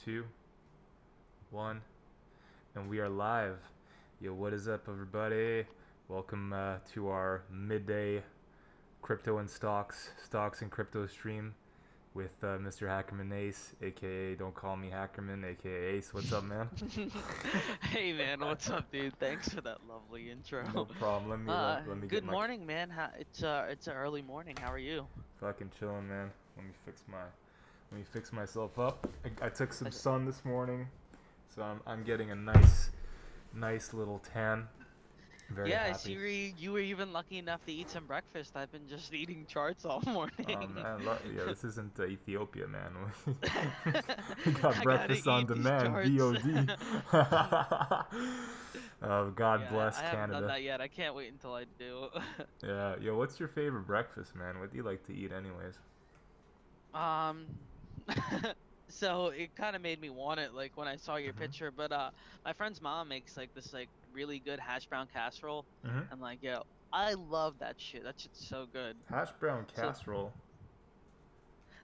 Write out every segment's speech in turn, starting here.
two, one, and we are live. Yo, what is up, everybody? Welcome to our midday crypto and stocks and crypto stream with Mr. HackermanAce, aka Don't Call Me Hackerman, aka Ace. What's up, man? Hey man, what's up, dude? Thanks for that lovely No intro. problem. Let me get Good my morning, man. It's a early morning. How are you? fucking chilling, man. Let me fix myself up. I took some I s- sun this morning, so I'm getting a nice little tan. Very Yeah, I see happy. you were even lucky enough to eat some breakfast. I've been just eating charts all morning. Man, yeah, this isn't Ethiopia, man. We got I gotta breakfast on eat these demand, charts. BOD. God Yeah, I bless haven't done Canada. that yet. I can't wait until I do. Yeah, yo, what's your favorite breakfast, man? What do you like to eat, anyways? Um, so it kind of made me want it, like when I saw your Mhm, picture. But my friend's mom makes like this like really good hash brown casserole, mhm. and like yo, I love that shit. That shit's so good. Hash brown So casserole.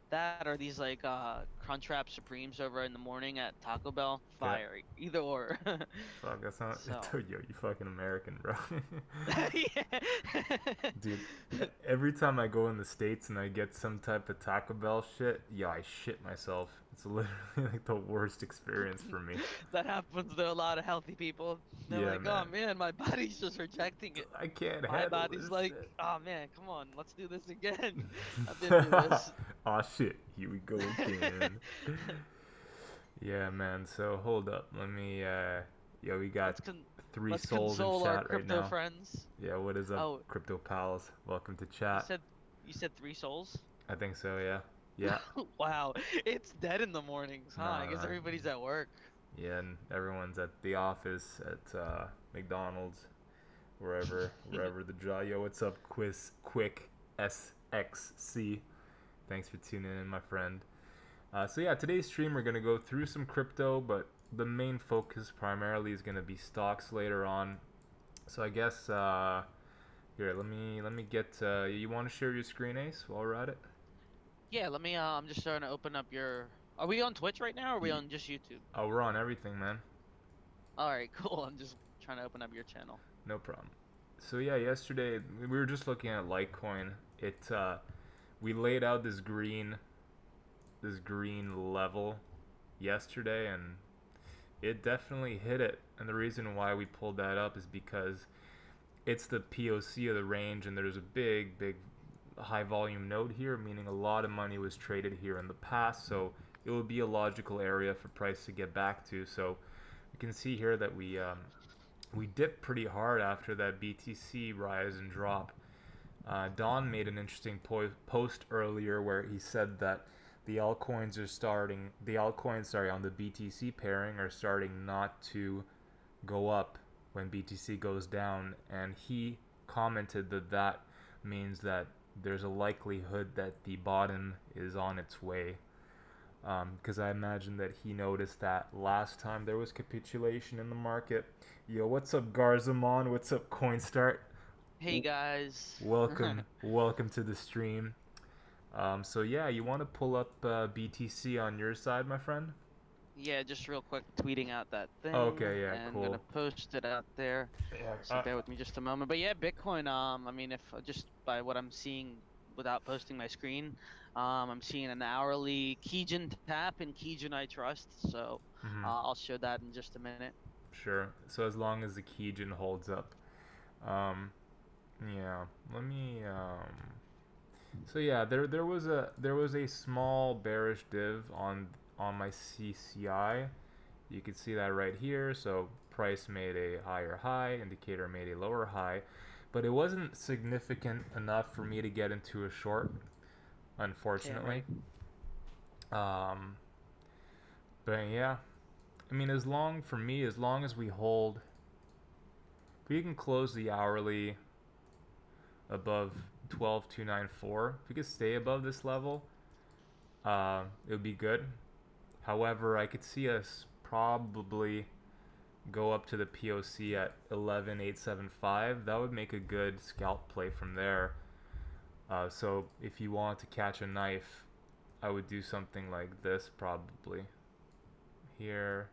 that or these like Crunchwrap Supremes over in the morning at Taco Bell, Okay. fire, either or. Fuck, that's not. So Yo, you fucking American, bro. yeah. Dude, every time I go in the States and I get some type of Taco Bell shit, yeah, I shit myself. It's literally like the worst experience for me. That happens to a lot of healthy people. They're Yeah, like, oh man. man, my body's just rejecting it. I can't My handle body's this like, shit. oh man, come on, let's do this again. I've been through this. Aw, shit. Here we go again. Yeah, man. So hold up. Yeah, we got let's con three let's souls in console our chat right crypto now. friends. Yeah, what is up, Oh, crypto pals? Welcome to you chat. said you said three souls? I think so, yeah. Yeah. Wow, it's dead in the mornings, huh? I Nah, guess nah. everybody's at work. Yeah, and everyone's at the office, at McDonald's, wherever the job. Yo, what's up, Quick SXC? Thanks for tuning in, my friend. So yeah, today's stream we're gonna go through some crypto, but the main focus primarily is gonna be stocks later on. So I guess here, let me get. You want to share your screen, Ace, while we're at it? Yeah, let me. I'm just starting to open up your. Are we on Twitch right now, or are we on just YouTube? Oh, we're on everything, man. All right, cool. I'm just trying to open up your channel. No problem. So yeah, yesterday we were just looking at Litecoin. We laid out this green level yesterday, and it definitely hit it. And the reason why we pulled that up is because it's the POC of the range, and there's a big high volume node here, meaning a lot of money was traded here in the past. So it would be a logical area for price to get back to. So you can see here that we dipped pretty hard after that BTC rise and drop. Don made an interesting post earlier where he said that the altcoins, sorry, on the BTC pairing are starting not to go up when BTC goes down, and he commented that that means that there's a likelihood that the bottom is on its way. Because I imagine that he noticed that last time there was capitulation in the market. Yo, what's up, Garzamon? What's up, Coinstart? Hey guys. Welcome to the stream. So yeah, you want to pull up BTC on your side, my friend? Yeah, just real quick, tweeting out that thing Okay, yeah, and cool. gonna post it out there. Yeah, So bear with me just a moment. But yeah, Bitcoin. I mean, if just by what I'm seeing without posting my screen, I'm seeing an hourly Kijun tap and Kijun I trust. So mm-hmm. I'll show that in just a minute. Sure. So as long as the Kijin holds up. Um, yeah. Let me. So yeah, there was a small bearish div on my CCI. You can see that right here. So price made a higher high, indicator made a lower high, but it wasn't significant enough for me to get into a short, Okay, I'm unfortunately. ready. Um, but yeah, I mean, as long as we hold, if we can close the hourly above 12294, if we could stay above this level, it would be good. However, I could see us probably go up to the POC at 11875. That would make a good scalp play from there. So if you want to catch a knife, I would do something like this probably. here,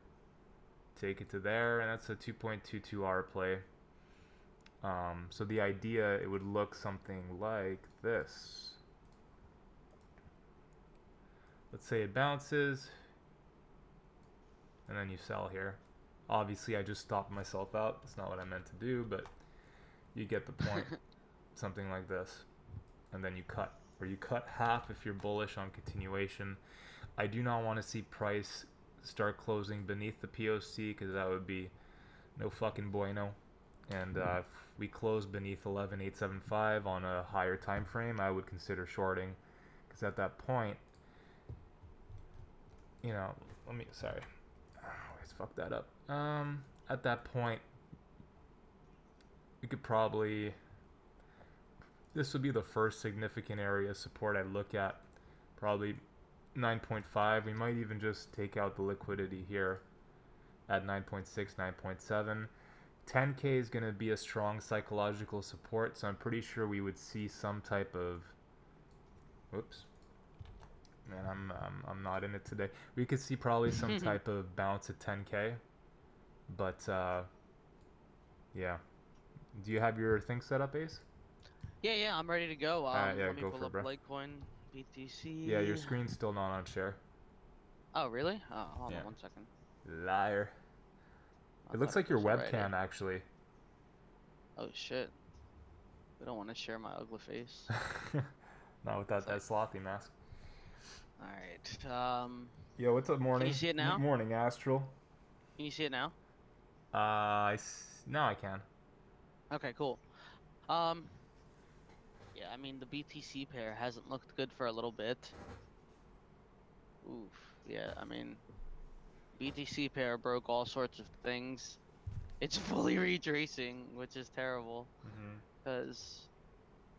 take it to there, and that's a 2.22R play. So the idea, it would look something like this. Let's say it bounces, and then you sell here. Obviously, I just stopped myself out. That's not what I meant to do, but you get the point. Something like this. And then you cut. Or you cut half if you're bullish on continuation. I do not want to see price start closing beneath the POC because that would be no fucking bueno. And if we close beneath 11,875 on a higher time frame, I would consider shorting. Because at that point, you know, sorry. I always fuck that up. At that point, we could probably, this would be the first significant area of support I'd look at. Probably 9.5. We might even just take out the liquidity here at 9.6, 9.7. 10K is going to be a strong psychological support, so I'm pretty sure we would see some type of, whoops, man, I'm not in it today. We could see probably some type of bounce at 10K, but yeah. Do you have your thing set up, Ace? Yeah, I'm ready to go. Yeah, Let me go pull for it, up bro. Litecoin, BTC. Yeah, your screen's still not on share. Oh, really? Oh, hold Yeah. on 1 second. Liar. I It looks thought like your was already. webcam, actually. Oh shit. We don't want to share my ugly face. Not without that slothy mask. All right. Yo, what's up, morning? Can you see it now? Morning, Astral. Can you see it now? Now I can. Okay, cool. Yeah, I mean the BTC pair hasn't looked good for a little bit. Oof. Yeah, I mean BTC pair broke all sorts of things. It's fully retracing, which is terrible. Cause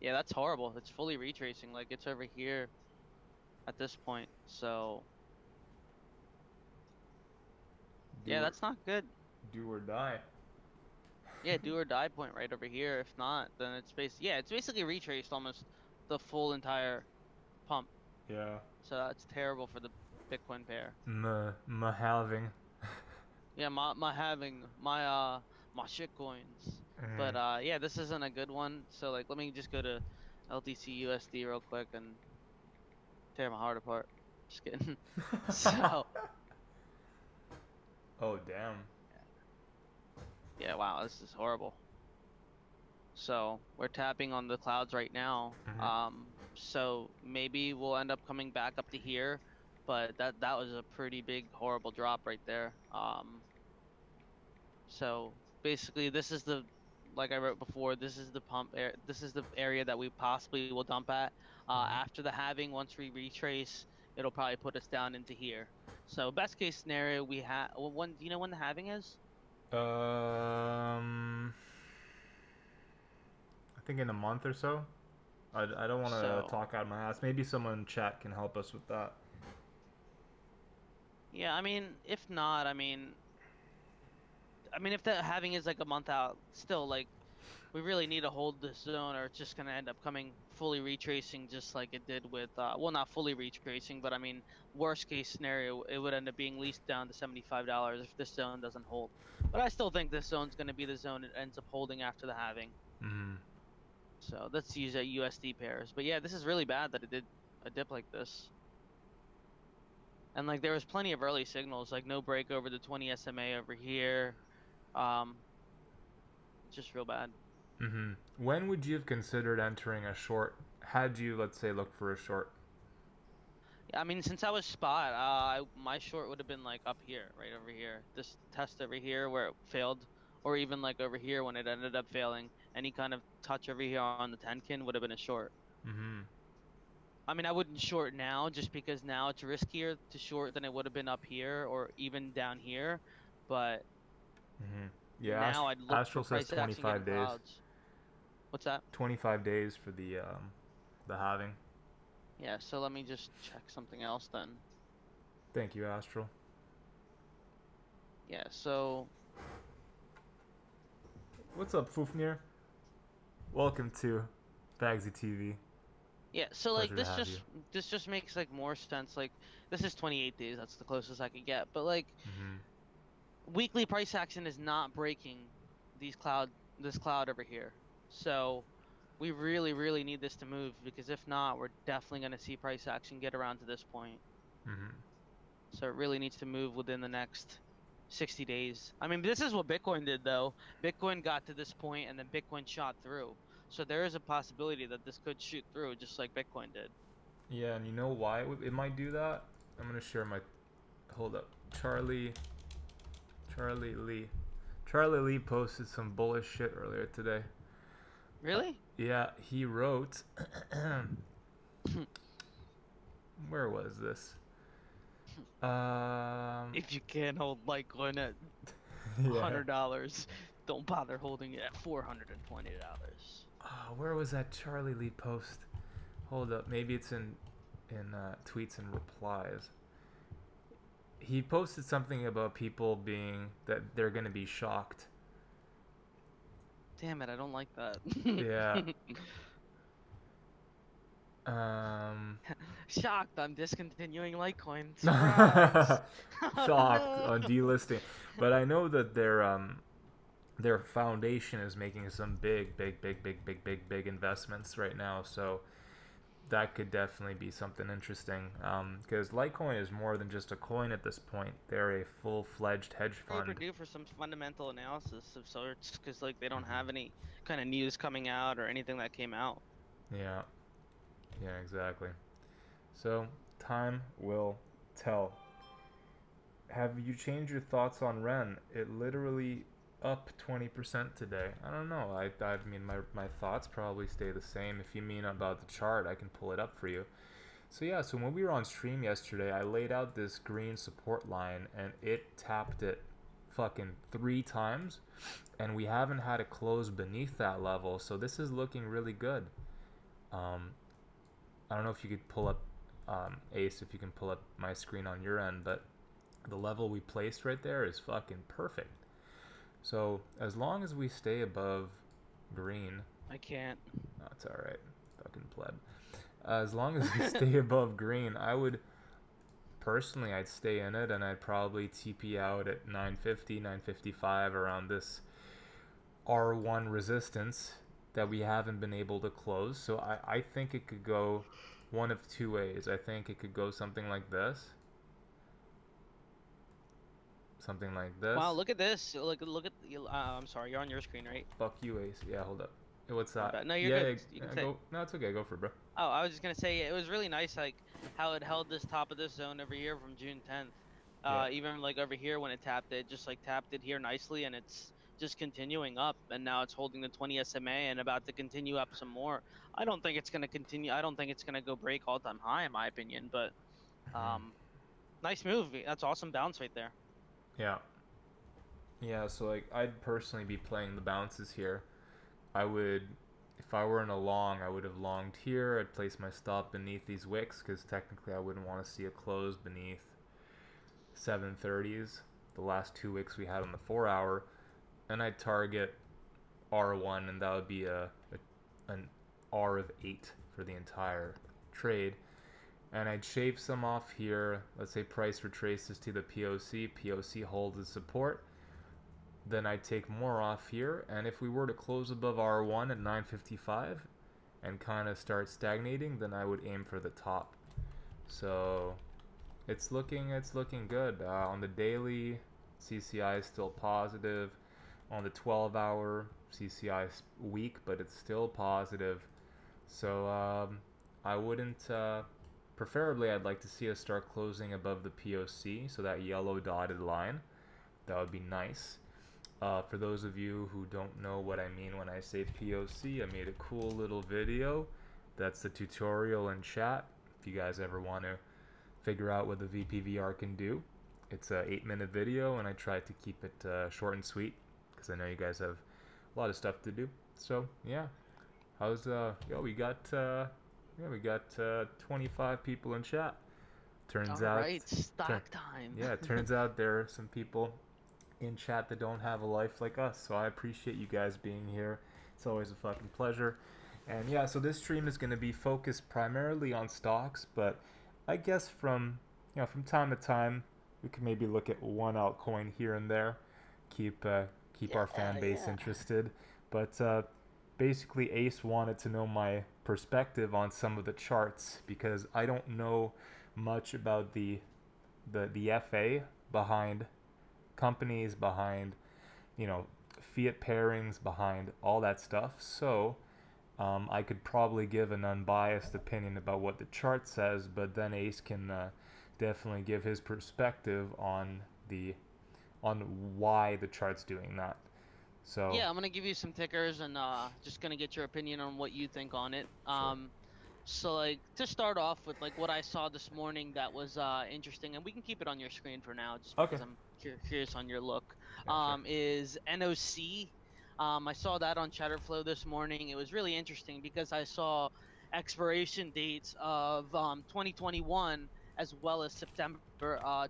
yeah, that's horrible. It's fully retracing. Like it's over here at this point. So yeah, that's not good. Do or die. Yeah, do or die point right over here. If not, then it's basically retraced almost the full entire pump. Yeah. So that's terrible for the Bitcoin pair. Having. Yeah, my shit coins. But yeah, this isn't a good one. So like, let me just go to LTC USD real quick and tear my heart apart. Just kidding. So. Oh damn. Yeah, wow, this is horrible. So we're tapping on the clouds right now. So maybe we'll end up coming back up to here, but that was a pretty big horrible drop right there. So basically this is the, like I wrote before, this is the this is the area that we possibly will dump at. After the halving, once we retrace, it'll probably put us down into here. So best case scenario, we have do you know when the halving is? I think in a month or so. I don't want to talk out of my ass. Maybe someone in chat can help us with that. Yeah, I mean, if not, I mean, if the halving is like a month out, still like, we really need to hold this zone, or it's just gonna end up coming fully retracing, just like it did with, well, not fully retracing, but I mean, worst case scenario, it would end up being leased down to $75 if this zone doesn't hold. But I still think this zone's gonna be the zone it ends up holding after the halving. So let's use USD pairs. But yeah, this is really bad that it did a dip like this. And like there was plenty of early signals, like no break over the 20 SMA over here. Just real bad. When would you have considered entering a short? Had you, let's say, looked for a short? Yeah, I mean, since I was spot, my short would have been like up here, right over here. This test over here where it failed, or even like over here when it ended up failing. Any kind of touch over here on the 10-kin would have been a short. I mean, I wouldn't short now just because now it's riskier to short than it would have been up here or even down here. But yeah, now I'd look Astral for price says action 25 days. clouds. What's that? 25 days for the halving. Yeah, so let me just check something else then. Thank you, Astral. Yeah, so... What's up, Fufnir? Welcome to Bagsy TV. Yeah, so like Pleasure to have you. this just makes like more sense. Like this is 28 days. That's the closest I could get. But like Mm-hmm. weekly price action is not breaking this cloud over here. So we really need this to move because if not, we're definitely going to see price action get around to this point. Mm-hmm. So it really needs to move within the next 60 days. I mean, this is what Bitcoin did though. Bitcoin got to this point and then Bitcoin shot through. So there is a possibility that this could shoot through just like Bitcoin did. Yeah, and you know why it might do that? I'm gonna share my. Hold up, Charlie Lee. Charlie Lee posted some bullish shit earlier today. Really? Yeah, he wrote. Where was this? Um, If you can't hold Litecoin at yeah. $100, don't bother holding it at $420. Where was that Charlie Lee post? Hold up, maybe it's in tweets and replies. He posted something about people being that they're gonna be shocked. Damn it, I don't like that. Yeah. Um. Shocked, I'm discontinuing Litecoin. Surprise! Oh Shocked no! on delisting, but I know that their foundation is making some big investments right now. So that could definitely be something interesting. Because Litecoin is more than just a coin at this point. They're a full-fledged hedge fund. Overdue for some fundamental analysis of sorts, because like they don't Hmm. have any kind of news coming out or anything that came out. Yeah, yeah, exactly. So time will tell. Have you changed your thoughts on Ren? It literally up 20% today. I don't know. I mean, my thoughts probably stay the same. If you mean about the chart, I can pull it up for you. So yeah, so when we were on stream yesterday, I laid out this green support line and it tapped it fucking 3 times, and we haven't had it close beneath that level. So this is looking really good. Um, I don't know if you could pull up Ace, if you can pull up my screen on your end, but the level we placed right there is fucking perfect. So as long as we stay above green, I can't. oh, it's all right, fucking pleb. As long as we stay above green, I would personally, I'd stay in it, and I'd probably TP out at 950, 955 around this R1 resistance that we haven't been able to close. So I think it could go one of two ways. I think it could go something like this. Something like Wow, this. look at this. Look at. I'm sorry, you're on your screen, right? Fuck you, Ace. Yeah, hold up. Hey, what's My that? bad. No, you're Yeah, good. yeah, You can yeah, say. go. No, it's okay. Go for it, bro. Oh, I was just gonna say it was really nice, like how it held this top of this zone every year from June 10th. Yeah. Even like over here when it tapped it, just like tapped it here nicely, and it's just continuing up, and now it's holding the 20 SMA and about to continue up some more. I don't think it's gonna continue. I don't think it's gonna go break all-time high in my opinion, but Hmm. um, nice move. That's awesome bounce right there. Yeah. Yeah. So like, I'd personally be playing the bounces here. I would, if I were in a long, I would have longed here. I'd place my stop beneath these wicks because technically I wouldn't want to see a close beneath 730s, the last 2 wicks we had on the 4 hour, and I'd target R1, and that would be an R of 8 for the entire trade. And I'd shave some off here. Let's say price retraces to the POC. POC holds as support. Then I'd take more off here. And if we were to close above R1 at 955 and kind of start stagnating, then I would aim for the top. So it's looking good. On the daily, CCI is still positive. On the 12-hour, CCI is weak, but it's still positive. So I wouldn't. Preferably, I'd like to see us start closing above the POC, so that yellow dotted line. That would be nice. For those of you who don't know what I mean when I say POC, I made a cool little video. That's the tutorial in chat. If you guys ever want to figure out what the VPVR can do, it's a 8-minute video, and I tried to keep it short and sweet because I know you guys have a lot of stuff to do. So yeah, how's we got 25 people in chat. Turns All out, right, turn, stock time. yeah, it turns out there are some people in chat that don't have a life like us. So I appreciate you guys being here. It's always a fucking pleasure. And yeah, so this stream is going to be focused primarily on stocks, but I guess from time to time we can maybe look at one altcoin here and there, keep uh, keep our fan Yeah, base yeah. interested. But basically, Ace wanted to know my perspective on some of the charts because I don't know much about the FA behind companies, behind you know fiat pairings, behind all that stuff. So I could probably give an unbiased opinion about what the chart says, but then Ace can definitely give his perspective the on why the chart's doing that. So Yeah, I'm gonna give you some tickers and just gonna get your opinion on what you think on it. sure. So like to start off with like what I saw this morning that was interesting, and we can keep it on your screen for now just Okay. because I'm curious on your look. Yeah, sure. Is NOC. I saw that on Chatterflow this morning. It was really interesting because I saw expiration dates of 2021 as well as September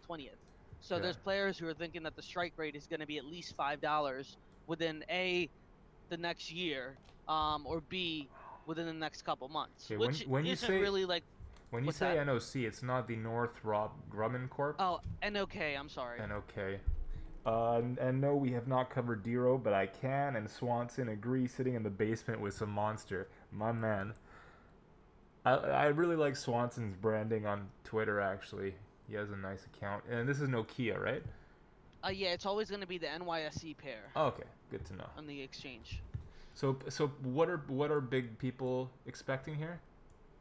20th. So Yeah. there's players who are thinking that the strike rate is going to be at least $5 within A, the next year, or B, within the next couple months, Okay. which When you isn't say really like, when you what's say that? NOC, it's not the Northrop Grumman Corp. Oh, NOK, I'm sorry. NOK. And no, we have not covered Dero, but I can and Swanson agree sitting in the basement with some monster. My man. I really like Swanson's branding on Twitter, actually. He has a nice account. And this is Nokia, right? Yeah, it's always going to be the NYSE pair Oh, okay, good to know. on the exchange. So what are big people expecting here?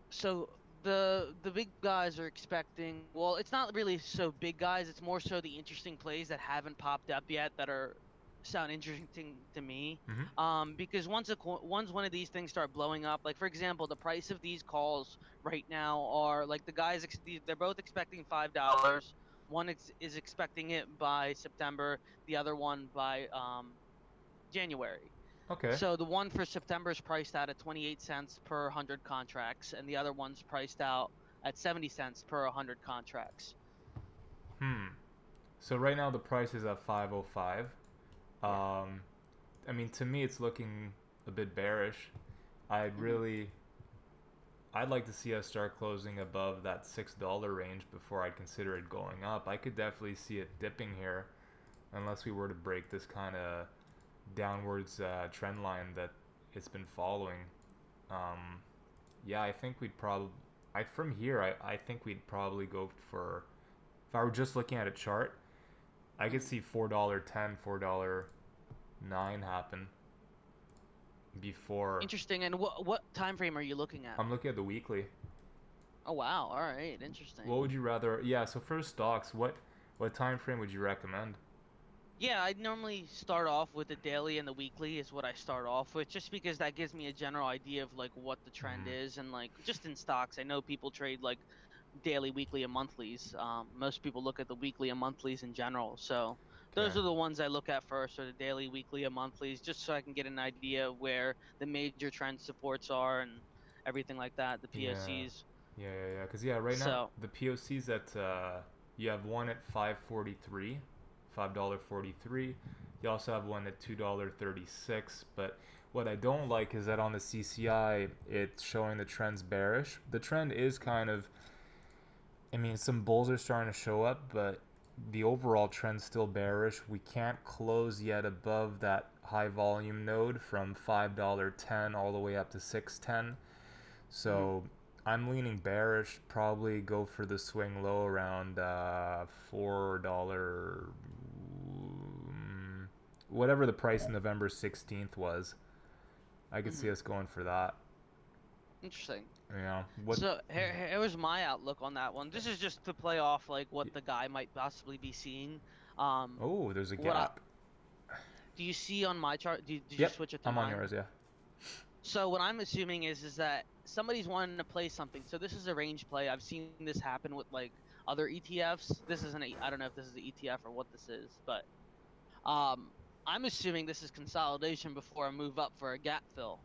So the big guys are expecting, well, it's not really so big guys, it's more so the interesting plays that haven't popped up yet that are sound interesting to me. Mm-hmm. Because once one of these things start blowing up, like for example, the price of these calls right now are like the guys they're both expecting $5. One is expecting it by September, the other one by January. Okay. So the one for September is priced out at 28 cents per 100 contracts, and the other one's priced out at 70 cents per 100 contracts. Hmm. So right now the price is at 505. Yeah. Um, I mean, to me, it's looking a bit bearish. I'd hmm really, I'd like to see us start closing above that $6 range before I'd consider it going up. I could definitely see it dipping here, unless we were to break this kind of downwards trend line that it's been following. Um, yeah, I think we'd probably, from here, I think we'd probably go for, if I were just looking at a chart, I could hmm see $4.10, $4.09 happen before. Interesting. And what time frame are you looking at? I'm looking at the weekly. Oh wow. All right. Interesting. What would you rather? Yeah, so for stocks, what time frame would you recommend? Yeah, I normally start off with the daily and the weekly is what I start off with, just because that gives me a general idea of like what the trend Mm-hmm. is, and like just in stocks, I know people trade like daily, weekly, and monthlies. Most people look at the weekly and monthlies in general, so those Okay. are the ones I look at first, or the daily, weekly, and monthlies, just so I can get an idea of where the major trend supports are and everything like that, the Yeah. POCs. Yeah. Cause yeah, right now So the POC's at you have one at 5.43, $5.43. You also have one at $2.36. But what I don't like is that on the CCI, it's showing the trend's bearish. The trend is kind of, I mean, some bulls are starting to show up, but the overall trend's still bearish. We can't close yet above that high volume node from $5.10 all the way up to 6.10. mhm. So I'm leaning bearish. Probably go for the swing low around $4, whatever the price November 16th was. I could see Mhm. us going for that. Interesting. You know what? So here's my outlook on that one. This is just to play off like what the guy might possibly be seeing. Um, Oh, there's a what I, gap. do you see on my chart? Did you Yep, switch it to I'm on mine? yours. Yeah. So what I'm assuming is that somebody's wanting to play something. So this is a range play. I've seen this happen with like other ETFs. This isn't a, I don't know if this is the ETF or what this is, but um, I'm assuming this is consolidation before a move up for a gap fill.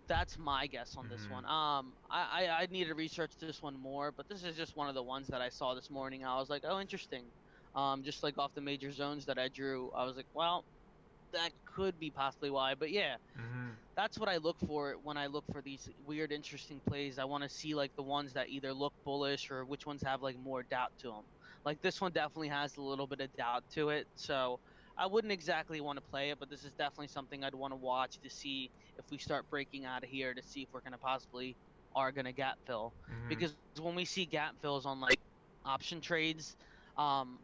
That's my guess on this Mm-hmm. one. I need to research this one more, but this is just one of the ones that I saw this morning. I was like, oh, interesting. Just like off the major zones that I drew, I was like, well, that could be possibly why. But yeah, Mm-hmm. that's what I look for when I look for these weird, interesting plays. I want to see like the ones that either look bullish or which ones have like more doubt to them. Like this one definitely has a little bit of doubt to it, so I wouldn't exactly want to play it, but this is definitely something I'd want to watch to see if we start breaking out of here to see if we're gonna possibly are gonna gap fill. Hmm. Because when we see gap fills on like option trades, um,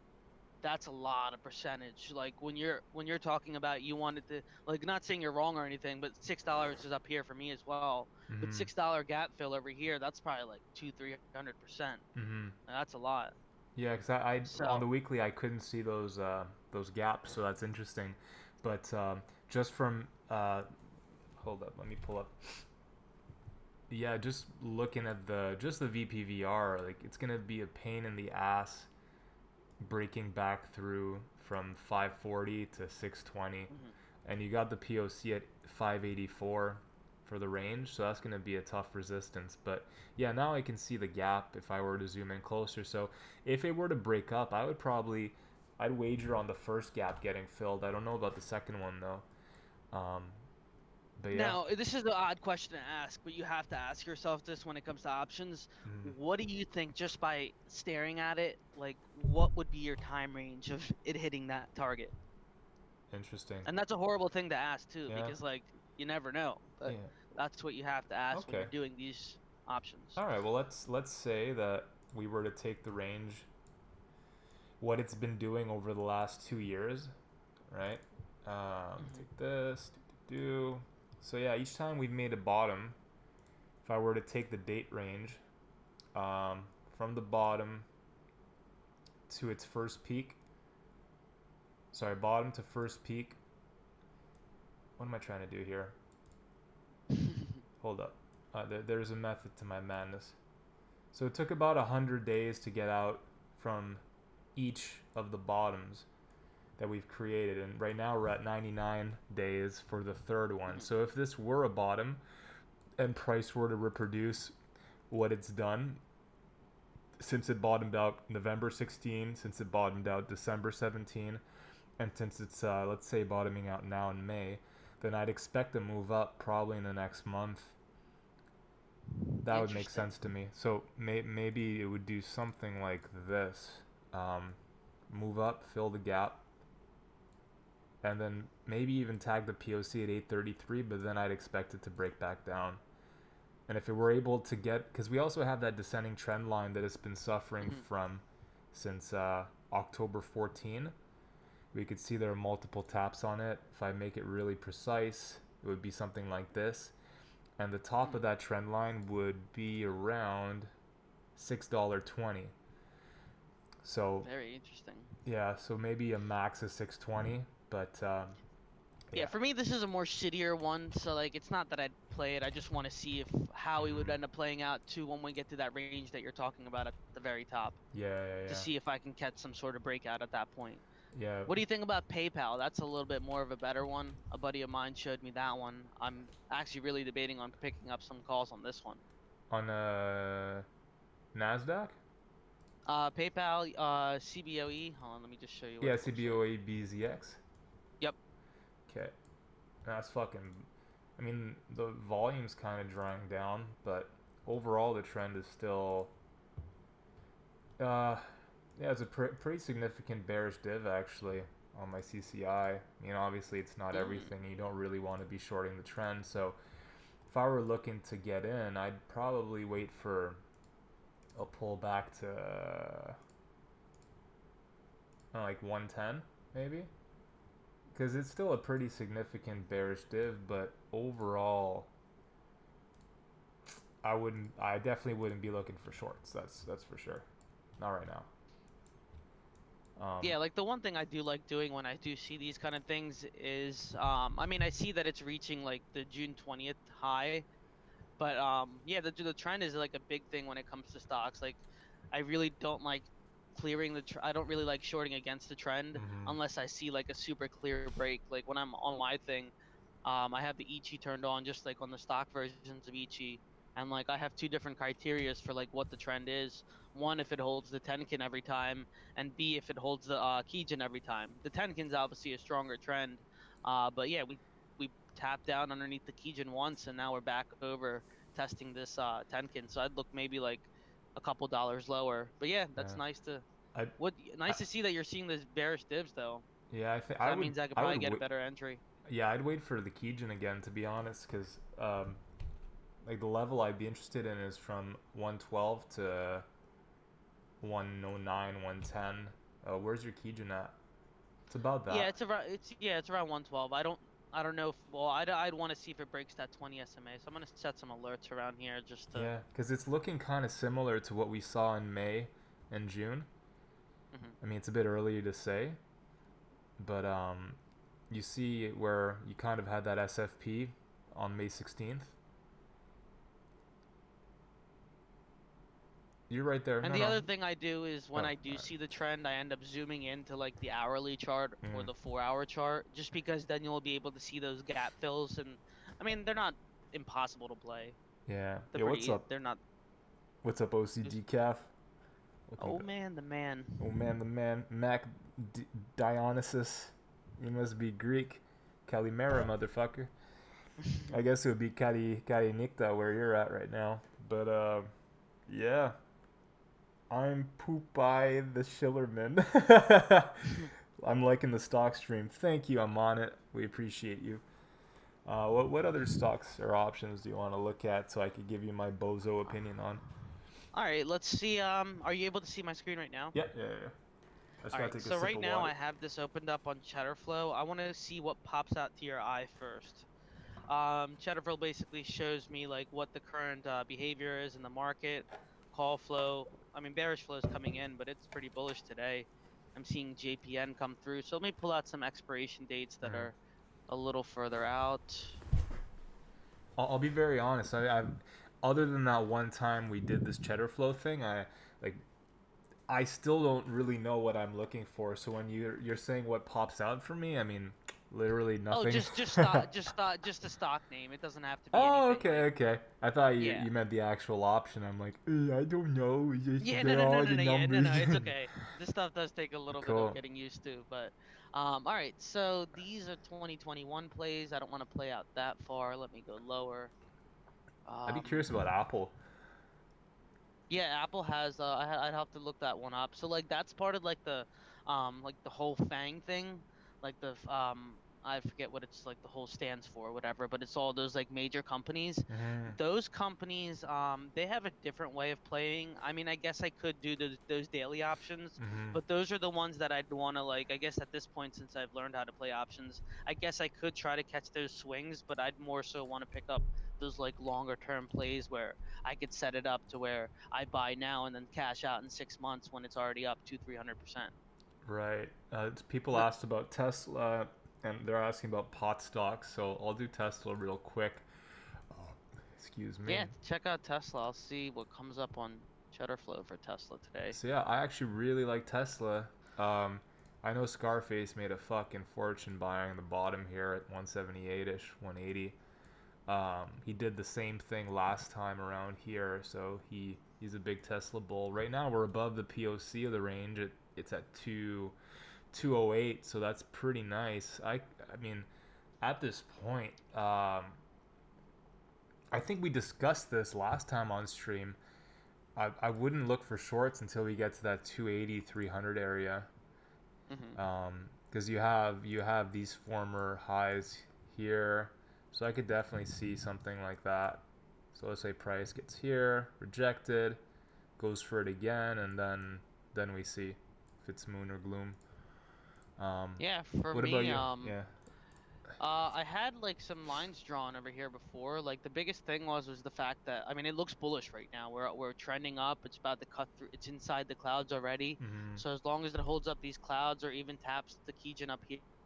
that's a lot of percentage. Like when you're talking about you wanted to, like, not saying you're wrong or anything, but $6 is up here for me as well. But Hmm. $6 gap fill over here, that's probably like 200-300%. Hmm. That's a lot. Yeah, because I on So the weekly I couldn't see those gaps, so that's interesting. But just from hold up, let me pull up. Yeah, just looking at the VPVR, like it's gonna be a pain in the ass breaking back through from 540 to 620, mhm. and you got the POC at 584 for the range, so that's gonna be a tough resistance. But yeah, now I can see the gap if I were to zoom in closer. So if it were to break up, I'd wager on the first gap getting filled. I don't know about the second one though. Um, but yeah. Now, this is an odd question to ask, but you have to ask yourself this when it comes to options. Mm, What do you think, just by staring at it, like what would be your time range of it hitting that target? interesting. And that's a horrible thing to ask too, Yeah. because like you never know. But Yeah. that's what you have to ask when Okay. you're doing these options. All right. Well, let's say that we were to take the range, what it's been doing over the last 2 years, right? Hmm. Take this. Do. So yeah, each time we've made a bottom, if I were to take the date range, um, from the bottom to its first peak. Sorry, bottom to first peak. What am I trying to do here? Hold up. There's a method to my madness. So it took about 100 days to get out from each of the bottoms that we've created, and right now we're at 99 days for the third one. Hmm. So if this were a bottom and price were to reproduce what it's done since it bottomed out November 16, since it bottomed out December 17, and since it's let's say bottoming out now in May, then I'd expect to move up probably in the next month. That would make Interesting. sense to me. So maybe it would do something like this: um, move up, fill the gap, and then maybe even tag the POC at 833. But then I'd expect it to break back down. And if it were able to get, because we also have that descending trend line that it's been suffering Hmm. from since October 14. We could see there are multiple taps on it. If I make it really precise, it would be something like this. And the top of Hmm. that trend line would be around $6.20. So Very interesting. yeah, so maybe a max of 620, but Yeah, yeah. for me this is a more shittier one. So like, it's not that I'd play it. I just want to see if how we would Mm, end up playing out too when we get to that range that you're talking about at the very top, yeah, to yeah, see if I can catch some sort of breakout at that point. yeah, What do you think about PayPal? That's a little bit more of a better one. A buddy of mine showed me that one. I'm actually really debating on picking up some calls on this one. yeah. On Nasdaq. PayPal, CBOE. Hold on, let me just show you what Yeah, it looks like. CBOA BZX. Yep. Okay, that's fucking. I mean, the volume's kind of drawing down, but overall the trend is still. Uh, yeah, it's a pretty significant bearish div actually on my CCI. You know, obviously it's not Mm. everything. You don't really want to be shorting the trend. So if I were looking to get in, I'd probably wait for a pullback to like 110 maybe, because it's still a pretty significant bearish div. But overall, I definitely wouldn't be looking for shorts. That's for sure. Not right now. Yeah, like the one thing I do like doing when I do see these kind of things is, I mean, I see that it's reaching like the June 20th high, but yeah, the trend is like a big thing when it comes to stocks. Like, I really don't like clearing I don't really like shorting against the trend Mm-hmm. unless I see like a super clear break. Like when I'm on my thing, I have the Ichi turned on just like on the stock versions of Ichi, and like I have two different criterias for like what the trend is. One, if it holds the Tenkin every time, and B, if it holds the Kijin every time. The Tenkin's obviously a stronger trend, but yeah, we tapped down underneath the Kijun once, and now we're back over testing this Tenkin. So I'd look maybe like a couple dollars lower. But yeah, that's Yeah. nice to I, I nice to see that you're seeing this bearish divs though. yeah, I think So that means I could I probably would get a better entry. yeah, I'd wait for the Kijun again to be honest, because like the level I'd be interested in is from 112 to 109, 110. Where's your Kijun at? It's about Yeah, that. it's around 112. I don't know if well I'd want to see if it breaks that 20 SMA. So I'm gonna set some alerts around here just to. Yeah, because it's looking kind of similar to what we saw in May and June. Mhm. I mean, it's a bit early to say, but you see where you kind of had that SFP on May 16th. You're right there. And No, the no. other thing I do is when Oh, I do alright. see the trend, I end up zooming into like the hourly chart or Mm, the 4 hour chart, just because then you'll be able to see those gap fills. And I mean, they're not impossible to play. yeah. They're Yeah. What's pretty. up? They're not. What's up, OCG Calf? Welcome Oh back. man, the man. Oh man, the man, Mac Dionysus. You must be Greek. Kalimera, motherfucker. I guess it would be Kali Nikta where you're at right now. But yeah, I'm Poopeye the Schillerman. I'm liking the stock stream. Thank you. I'm on it. We appreciate you. What other stocks or options do you want to look at so I could give you my bozo opinion on? All right, let's see. Are you able to see my screen right now? Yeah. I just All gotta right, take a so sip right of now water. I have this opened up on Cheddarflow. I want to see what pops out to your eye first. Cheddarflow basically shows me like what the current behavior is in the market, call flow. I mean, bearish flow is coming in, but it's pretty bullish today. I'm seeing JPN come through. So let me pull out some expiration dates that Mm. are a little further out. I'll be very honest. I've other than that one time we did this cheddar flow thing, like I still don't really know what I'm looking for. So when you're saying what pops out for me, I mean, literally Oh, nothing. just a stock name. It doesn't have to be Oh, anything okay, like okay. I thought yeah. you meant the actual option. I'm like, I don't know. It's just Yeah, they're all the no, numbers. it's okay. This stuff does take a little bit of Cool. getting used to, but all right. So these are 2021 plays. I don't want to play out that far. Let me go lower. I'd be Um, curious about Apple. yeah, Apple has. I'd have to look that one up. So like that's part of like the whole Fang thing, like I forget what it's like the whole stands for, or whatever. But it's all those like major companies. Mm-hmm. Those companies, they have a different way of playing. I mean, I guess I could do those daily options, Mm-hmm. but those are the ones that I'd want to like. I guess at this point, since I've learned how to play options, I guess I could try to catch those swings, but I'd more so want to pick up those like longer term plays where I could set it up to where I buy now and then cash out in 6 months when it's already up 200-300%. Right. People asked about Tesla, and they're asking about pot stocks. So I'll do Tesla real quick. Excuse me. Yeah, check out Tesla. I'll see what comes up on Cheddarflow for Tesla today. So yeah, I actually really like Tesla. Um, I know Scarface made a fucking fortune buying the bottom here at 178ish, 180. He did the same thing last time around here, so he's a big Tesla bull. Right now we're above the POC of the range. It's at 208, so that's pretty nice. I mean, at this point, I think we discussed this last time on stream. I wouldn't look for shorts until we get to that 280, 300 area. Hmm. Because you have these former highs here, so I could definitely see something like that. So let's say price gets here, rejected, goes for it again, and then we see if it's moon or gloom. Um, Yeah, for what about me, you? Yeah. I had like some lines drawn over here before. Like the biggest thing was the fact that I mean it looks bullish right now. We're trending up. It's about to cut through. It's inside the clouds already. Mm-hmm. So as long as it holds up these clouds or even taps the Kijin up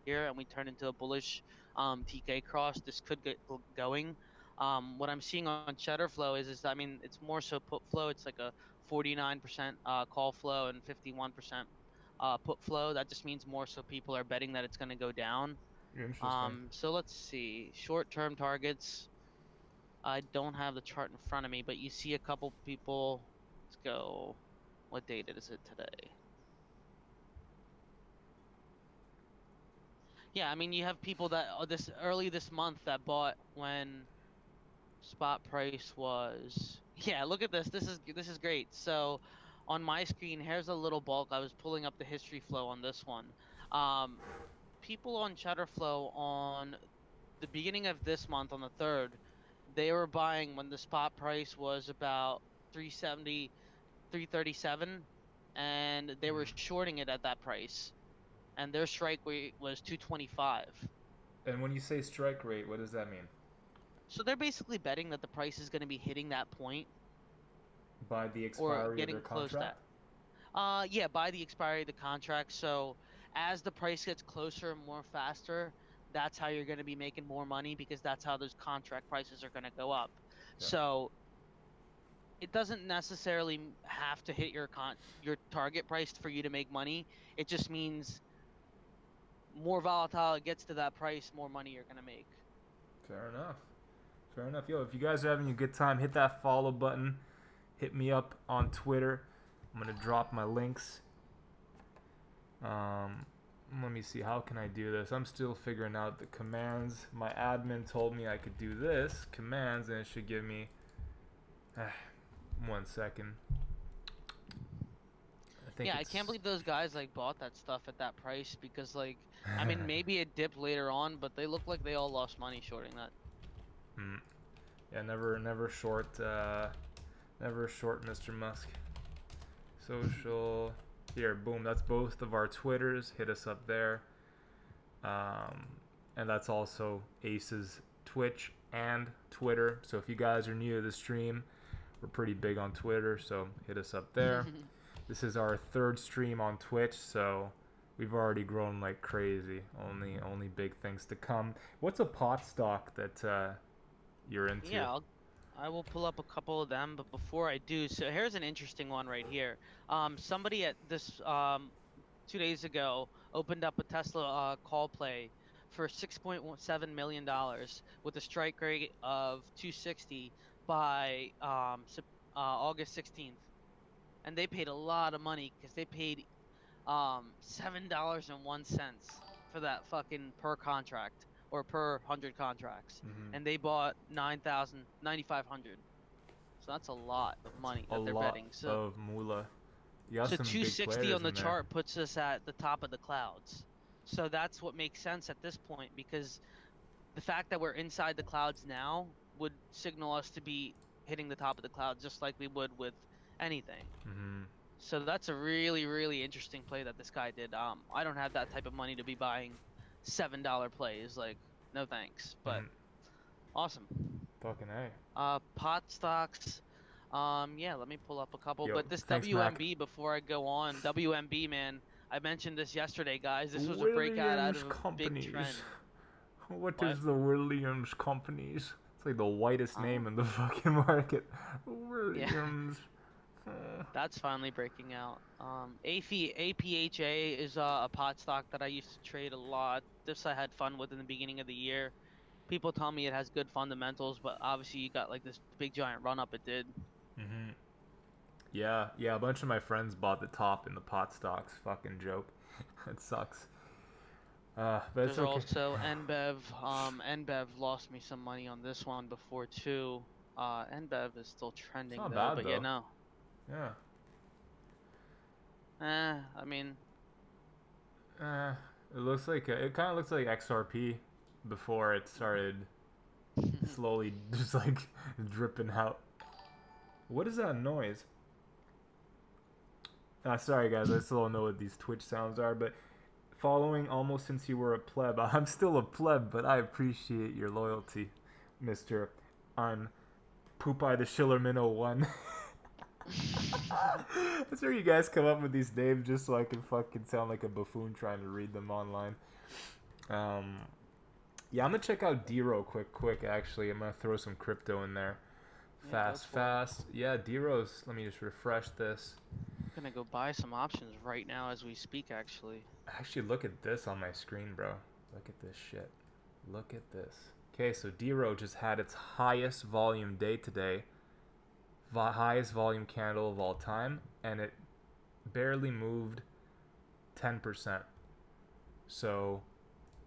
here and we turn into a bullish TK cross, this could get going. What I'm seeing on Cheddar flow is I mean it's more so put flow. It's like a 49% call flow and 51% put flow. That just means more so people are betting that it's going to go down. Interesting. So let's see. Short-term targets. I don't have the chart in front of me, but you see a couple people. Let's go. What date is it today? Yeah, I mean, you have people that this early this month that bought when spot price was. Yeah, look at this. This is great. So, on my screen, here's a little bulk. I was pulling up the history flow on this one. Um, People on Shutterflow on the beginning of this month on the 3rd, they were buying when the spot price was about 370, 337, and they were Mm. shorting it at that price, and their strike rate was 225. And when you say strike rate, what does that mean? So they're basically betting that the price is going to be hitting that point By the or expiry of getting their close to contract? that. Yeah, by the expiry of the contract. So as the price gets closer and more faster, that's how you're going to be making more money because that's how those contract prices are going to go up. Yeah. So it doesn't necessarily have to hit your target price for you to make money. It just means more volatile it gets to that price, more money you're going to make. Fair enough. Fair enough. Yo, if you guys are having a good time, hit that follow button. Hit me up on Twitter. I'm going to drop my links. Um, Let me see. How can I do this? I'm still figuring out the commands. My admin told me I could do this. Commands, and it should give me... 1 second. I think Yeah, I it's... can't believe those guys like bought that stuff at that price because like I mean maybe it dipped later on, but they look like they all lost money shorting that. Mm. Yeah, never short Mr. Musk. Social. Here, boom. That's both of our Twitters. Hit us up there. And that's also Ace's Twitch and Twitter. So if you guys are new to the stream, we're pretty big on Twitter. So hit us up there. This is our 3rd stream on Twitch. So we've already grown like crazy. Only big things to come. What's a pot stock that you're into? Yeah, I will pull up a couple of them, but before I do, so here's an interesting one right here. Somebody at this 2 days ago opened up a Tesla call play for $6.7 million with a strike rate of 260 by August 16th, and they paid a lot of money because they paid $7.01 for that fucking per contract or per 100 contracts, Mm-hmm. and they bought 9,500. So that's a lot of money A that they're lot betting. So of moolah. You got so some big 260 players on the in there. chart puts us at the top of the clouds. So that's what makes sense at this point because the fact that we're inside the clouds now would signal us to be hitting the top of the clouds just like we would with anything. Mm-hmm. So that's a really, really interesting play that this guy did. I don't have that type of money to be buying $7 plays. Like, no thanks. But Mm-hmm. awesome. Fucking A. Pot stocks. Yeah, let me pull up a couple. Yo, But this thanks, Mac. WMB before I go on, WMB man, I mentioned this yesterday, guys. This was a breakout out Williams of a big Companies. trend. What What? is the Williams Companies? It's like the whitest name in the fucking market. Yeah. Williams. That's finally breaking out. APHA is a pot stock that I used to trade a lot. This I had fun with in the beginning of the year. People tell me it has good fundamentals, but obviously you got like this big giant run up it did. Mm-hmm. Yeah. A bunch of my friends bought the top in the pot stocks. Fucking joke. It sucks. But it's There's okay. also NBEV. NBEV lost me some money on this one before too. NBEV is still It's trending not though, bad but yeah, though. no. Yeah. I mean, Uh, it kind of looks like XRP before it started slowly just like dripping out. What is that noise? Sorry guys, I still don't know what these Twitch sounds are, but following almost since you were a pleb. I'm still a pleb, but I appreciate your loyalty, Mister. I'm Poopeye the Schillerminnow one. That's where you guys come up with these names just so I can fucking sound like a buffoon trying to read them online. Um, yeah, I'm gonna check out D-Ro quick. Actually, I'm gonna throw some crypto in there. yeah, go for it. Fast. Yeah, D-Ro's. Let me just refresh this. I'm gonna go buy some options right now as we speak, actually. Actually, look at this on my screen, bro. Look at this shit. Look at this. Okay, so D-Ro just had its highest volume day today. Highest volume candle of all time, and it barely moved 10%. So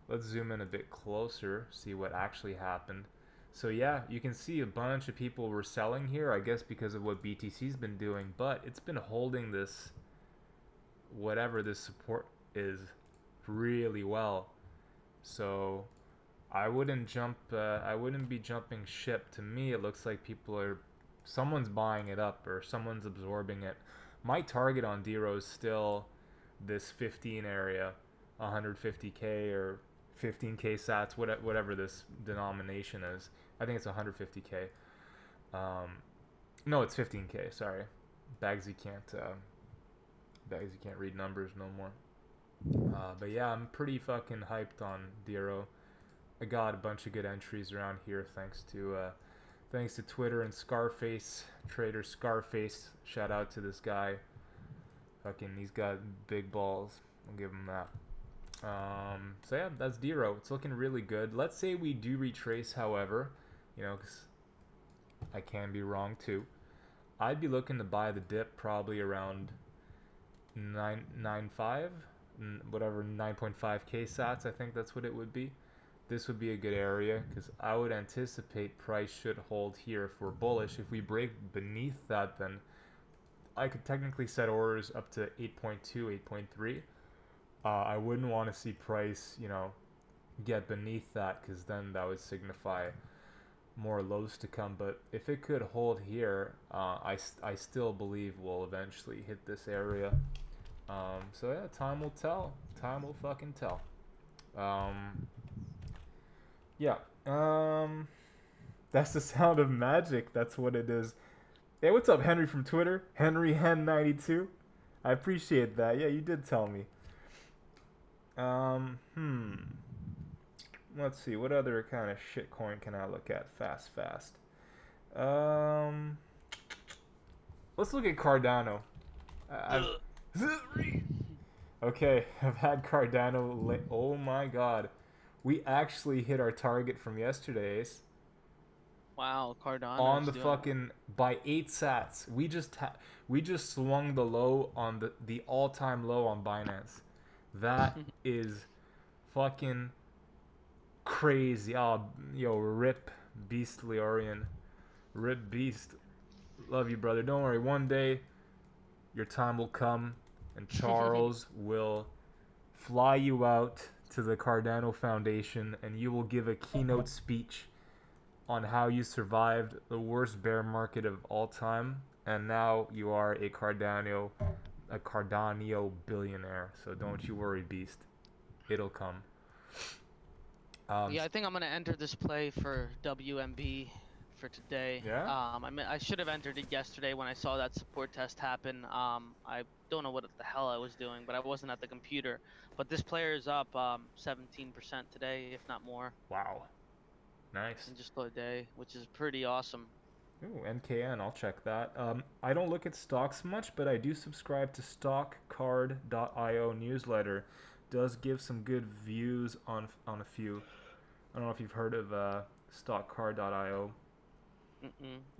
Let's zoom in a bit closer, see what actually happened. So yeah, you can see a bunch of people were selling here, I guess because of what BTC's been doing, but it's been holding this, whatever this support is, really well. So I wouldn't be jumping ship. To me, it looks like someone's buying it up or someone's absorbing it. My target on Dero is still this 15 area, 150k or 15k sats, whatever this denomination is. I think it's 150k. Um, no, it's 15k. Sorry, Bagsy can't read numbers no more. But yeah, I'm pretty fucking hyped on Dero. I got a bunch of good entries around here thanks to Twitter and Scarface, Trader Scarface. Shout out to this guy. Fucking, he's got big balls. I'll give him that. So yeah, that's Dero. It's looking really good. Let's say we do retrace, however, because I can be wrong too. I'd be looking to buy the dip probably around 9.95, whatever 9.5k sats. I think that's what it would be. This would be a good area because I would anticipate price should hold here if we're bullish. If we break beneath that, then I could technically set orders up to 8.2, 8.3. I wouldn't want to see price, get beneath that because then that would signify more lows to come. But if it could hold here, I still believe we'll eventually hit this area. So yeah, time will tell. Time will fucking tell. Yeah. That's the sound of magic. That's what it is. Hey, what's up, Henry from Twitter? Henry Hen92. I appreciate that. Yeah, you did tell me. Let's see. What other kind of shitcoin can I look at fast? Let's look at Cardano. Okay, I've had Cardano. Oh my god. We actually hit our target from yesterday, Ace. Wow, Cardano On the fucking by 8 sats. We just swung the low on the all-time low on Binance. That is fucking crazy. Oh, yo, rip Beastly Orion. Rip Beast. Love you, brother. Don't worry. One day your time will come and Charles will fly you out to the Cardano Foundation and you will give a keynote speech on how you survived the worst bear market of all time, and now you are a Cardano billionaire. So don't you worry, Beast. It'll come. Yeah, I think I'm gonna enter this play for WMB for today. Yeah? I should have entered it yesterday when I saw that support test happen. I don't know what the hell I was doing, but I wasn't at the computer. But this player is up 17% today, if not more. Wow. Nice. In just a day, which is pretty awesome. Ooh, NKN, I'll check that. I don't look at stocks much, but I do subscribe to stockcard.io newsletter. Does give some good views on a few. I don't know if you've heard of stockcard.io.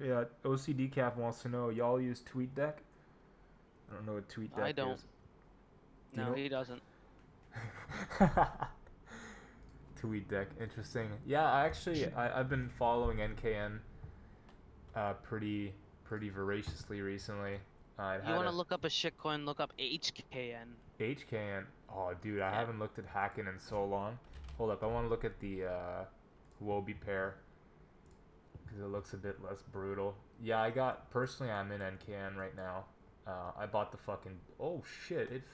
Yeah, OCDCAF wants to know, y'all use TweetDeck? I don't know what TweetDeck is. I don't. No, he doesn't. TweetDeck, interesting. Yeah, I've been following NKN pretty voraciously recently. You want to look up a shitcoin? Look up HKN. HKN. Oh, dude, I haven't looked at Hacken in so long. Hold up, I want to look at the Huobi pair because it looks a bit less brutal. Yeah, I'm in NKN right now. I bought the fucking. Oh shit!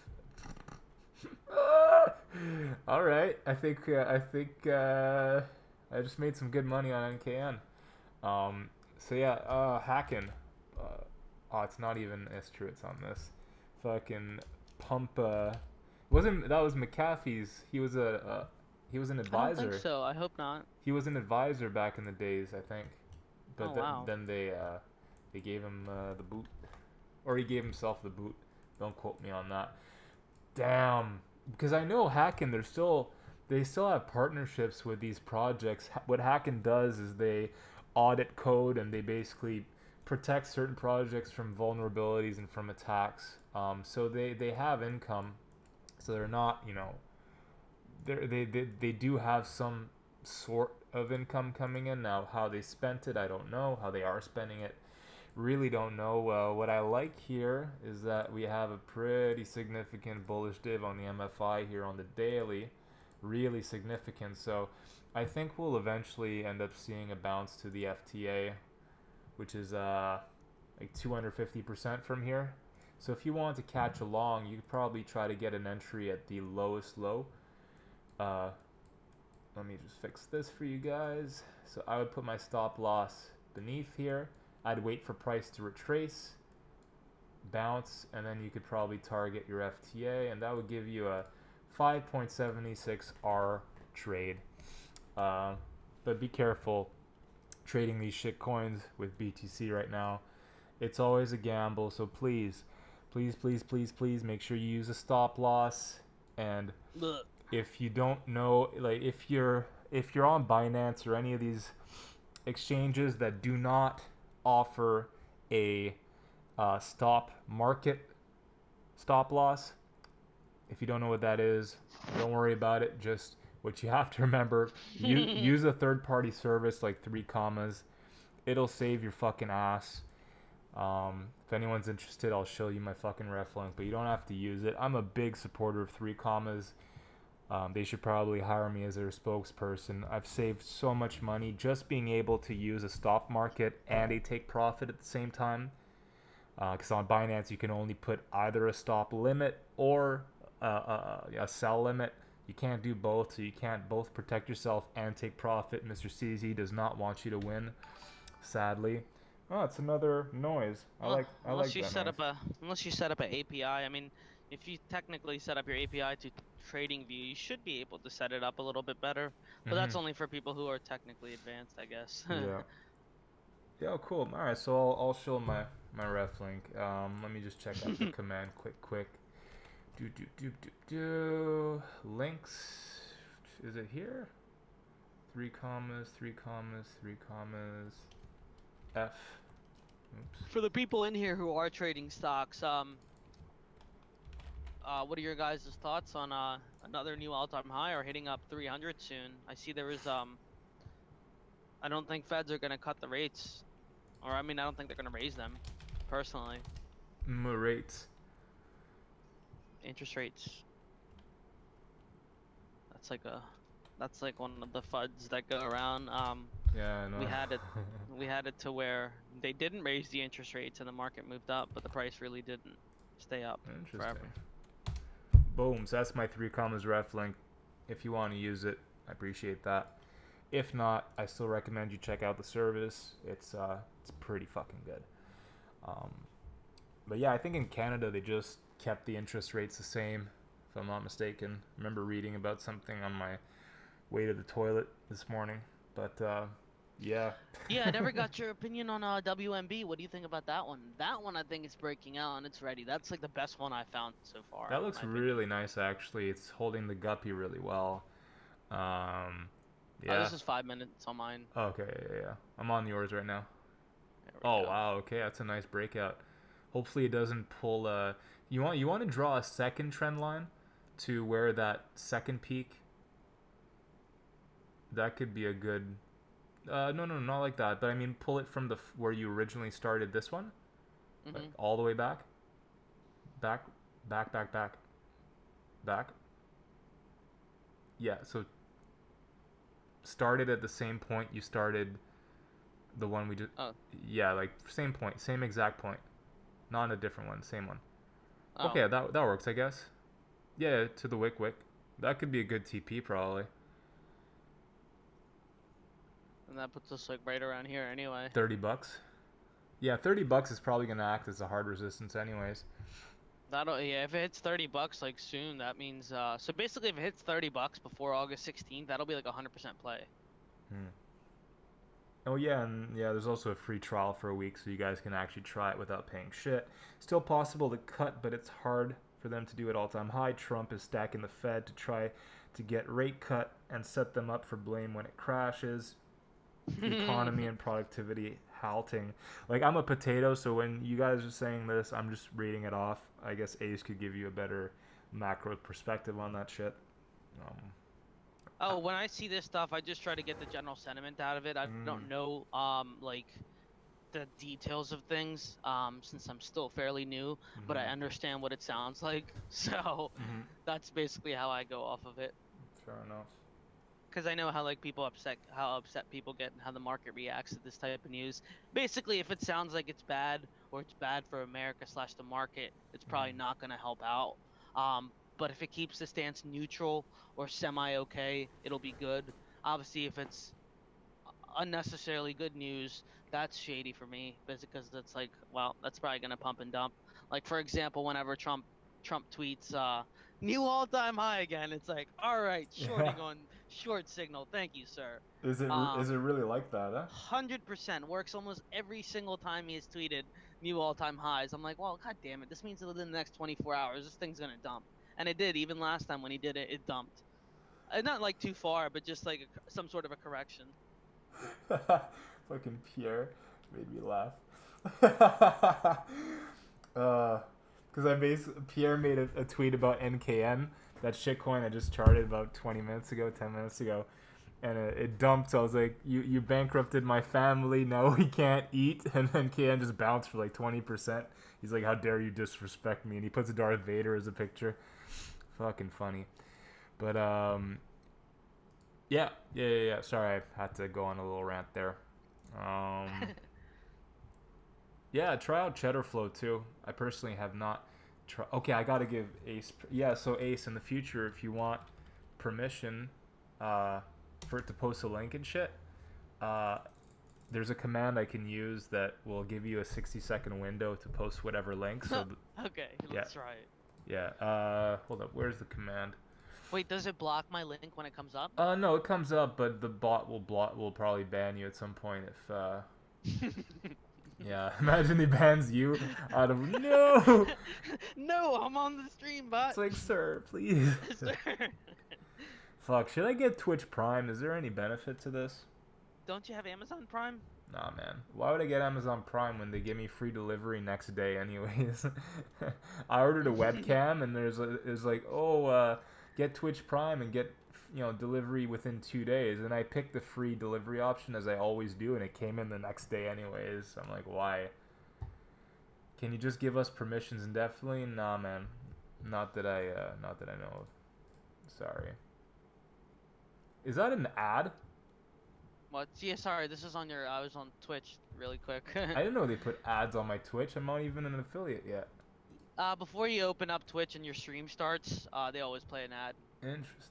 All right, I think I just made some good money on NKN. So yeah, Hacken. Oh, it's not even. It's true. It's on this. Fucking pump. That was McAfee's. He was an advisor. I don't think so. I hope not. He was an advisor back in the days, I think. But wow. Then they gave him the boot, or he gave himself the boot. Don't quote me on that. Damn, because I know Hacken. They still have partnerships with these projects. What Hacken does is they audit code and they basically protect certain projects from vulnerabilities and from attacks. So they have income. So they're not, they do have some sort of income coming in. Now, how they spent it, I don't know. How they are spending it, really don't know. What I like here is that we have a pretty significant bullish div on the MFI here on the daily, really significant. So I think we'll eventually end up seeing a bounce to the FTA, which is like 250% from here. So if you want to catch along, you could probably try to get an entry at the lowest low. Uh, Let me just fix this for you guys. So I would put my stop loss beneath here. I'd wait for price to retrace, bounce, and then you could probably target your FTA, and that would give you a 5.76 R trade. But be careful trading these shit coins with BTC right now. It's always a gamble, so please make sure you use a stop loss. And if you don't know, like if you're on Binance or any of these exchanges that do not offer a stop loss, if you don't know what that is, don't worry about it. Just what you have to remember, use a third-party service like 3 commas. It'll save your fucking ass. If anyone's interested, I'll show you my fucking ref link, but you don't have to use it. I'm a big supporter of 3 commas. They should probably hire me as their spokesperson. I've saved so much money just being able to use a stop market and a take profit at the same time. Because on Binance, you can only put either a stop limit or a sell limit. You can't do both, so you can't both protect yourself and take profit. Mr. CZ does not want you to win, sadly. Oh, it's another noise. Unless you set up an API. I mean, if you technically set up your API to TradingView, you should be able to set it up a little bit better. But that's only for people who are technically advanced, I guess. Yeah. Yeah, cool. All right, so I'll show my ref link. Let me just check out the command quick. Links. Is it here? 3 commas, 3 commas, 3 commas. F. Oops. For the people in here who are trading stocks, what are your guys' thoughts on another new all-time high or hitting up 300 soon? I see there is I don't think Feds are gonna cut the rates, or I mean I don't think they're gonna raise them, personally. Rates. Interest rates. That's like one of the FUDs that go around. Yeah, I know. We had it to where they didn't raise the interest rates and the market moved up, but the price really didn't stay up forever. Boom. So that's my 3 commas ref link. If you want to use it, I appreciate that. If not, I still recommend you check out the service. It's pretty fucking good. But yeah, I think in Canada they just kept the interest rates the same, if I'm not mistaken. I remember reading about something on my way to the toilet this morning. But yeah. Yeah, I never got your opinion on WMB. What do you think about that one? That one I think is breaking out and it's ready. That's like the best one I found so far. That looks really nice, actually. It's holding the guppy really well. Yeah. This is 5 minutes on mine. Okay, yeah. I'm on yours right now. Oh, wow. Okay, that's a nice breakout. Hopefully it doesn't pull. You want to draw a second trend line to where that second peak. That could be a good. No, not like that. But I mean, pull it from where you originally started. This one, like all the way back. Back. Yeah. So started at the same point you started. The one we just. Oh. Yeah, like same point, same exact point. Not a different one, same one. Oh. Okay, that works, I guess. Yeah, to the wick. That could be a good TP, probably. And that puts us like right around here anyway. $30. Yeah, $30 is probably gonna act as a hard resistance anyways. Yeah, if it hits $30 like soon, that means so basically if it hits $30 before August 16th, that'll be like 100% play. Oh yeah, and yeah, there's also a free trial for a week, so you guys can actually try it without paying shit. Still possible to cut, but it's hard for them to do it all-time high. Trump is stacking the Fed to try to get rate cut and set them up for blame when it crashes. The economy and productivity halting. Like, I'm a potato, so when you guys are saying this, I'm just reading it off. I guess Ace could give you a better macro perspective on that shit. Oh, when I see this stuff, I just try to get the general sentiment out of it. I Mm, don't know, like the details of things, since I'm still fairly new, but I mm-hmm, understand what it sounds like. So mm-hmm. that's basically how I go off of it. Fair enough. Because I know how like how upset people get, and how the market reacts to this type of news. Basically, if it sounds like it's bad or it's bad for America slash the market, it's probably Mm-hmm. not going to help out. But if it keeps the stance neutral or semi okay, it'll be good. Obviously, if it's unnecessarily good news, that's shady for me, because it's like, well, that's probably gonna pump and dump. Like for example, whenever Trump tweets new all-time high again, it's like, all right, Yeah. shorting on short signal, thank you, sir. Is it really like that? Huh? 100% works almost every single time he has tweeted new all-time highs. I'm like, well, god damn it, this means that within the next 24 hours this thing's gonna dump. And it did. Even last time when he did it, it dumped. Not like too far, but just like some sort of a correction. Fucking Pierre made me laugh. Because Pierre made a tweet about NKN, that shitcoin I just charted about 20 minutes ago, 10 minutes ago, and it dumped. So I was like, you bankrupted my family. Now we can't eat. And then KN just bounced for like 20%. He's like, how dare you disrespect me? And he puts a Darth Vader as a picture. Fucking funny. But yeah. Sorry, I had to go on a little rant there. Um, yeah, try out Cheddar Flow too. I personally have not. Okay, I gotta give Ace. Yeah, so Ace, in the future, if you want permission, uh, for it to post a link and shit, uh, there's a command I can use that will give you a 60-second window to post whatever link. So Okay, yeah, let's try it. yeah. Hold up. Where's the command? Wait, does it block my link when it comes up? No, it comes up, but the bot will probably ban you at some point if yeah. Imagine he bans you out of no. No, I'm on the stream, bot. It's like, sir, please. Sir. Fuck, should I get Twitch Prime? Is there any benefit to this? Don't you have Amazon Prime? Nah, man. Why would I get Amazon Prime when they give me free delivery next day, anyways? I ordered a webcam, and there's like, oh, get Twitch Prime and get delivery within 2 days. And I picked the free delivery option as I always do, and it came in the next day, anyways. I'm like, why? Can you just give us permissions indefinitely? Nah, man. Not that I know of. Sorry. Is that an ad? What? Yeah, sorry, this is on your. I was on Twitch really quick. I didn't know they put ads on my Twitch. I'm not even an affiliate yet. Before you open up Twitch and your stream starts, they always play an ad. Interesting.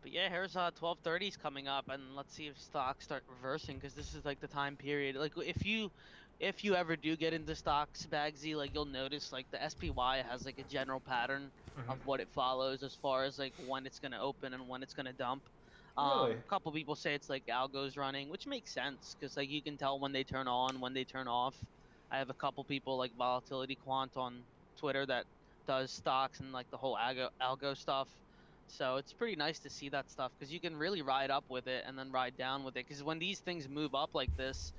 But yeah, here's 12:30's coming up, and let's see if stocks start reversing, because this is like the time period. Like if you ever do get into stocks, Bagsy, like you'll notice like the SPY has like a general pattern Mm-hmm. of what it follows as far as like when it's gonna open and when it's gonna dump. Really? A couple people say it's like algos running, which makes sense because like you can tell when they turn on, when they turn off. I have a couple people like Volatility Quant on Twitter that does stocks and like the whole algo stuff. So it's pretty nice to see that stuff, because you can really ride up with it and then ride down with it. Because when these things move up like this,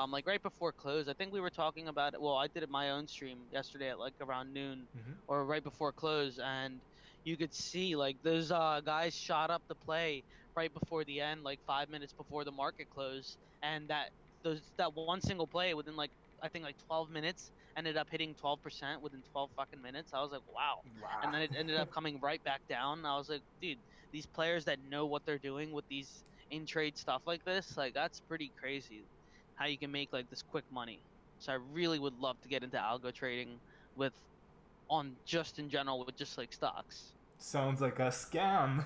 like right before close, I think we were talking about it. Well, I did it my own stream yesterday at like around noon, Mm-hmm. or right before close, and you could see like those guys shot up the play right before the end, like 5 minutes before the market close, and that one single play within like, I think like 12 minutes ended up hitting 12% within 12 fucking minutes. I was like, wow. And Wow. then it ended up coming right back down. I was like, dude, these players that know what they're doing with these in trade stuff like this, like that's pretty crazy how you can make like this quick money. So I really would love to get into algo trading with on just in general with just like stocks. Sounds like a scam.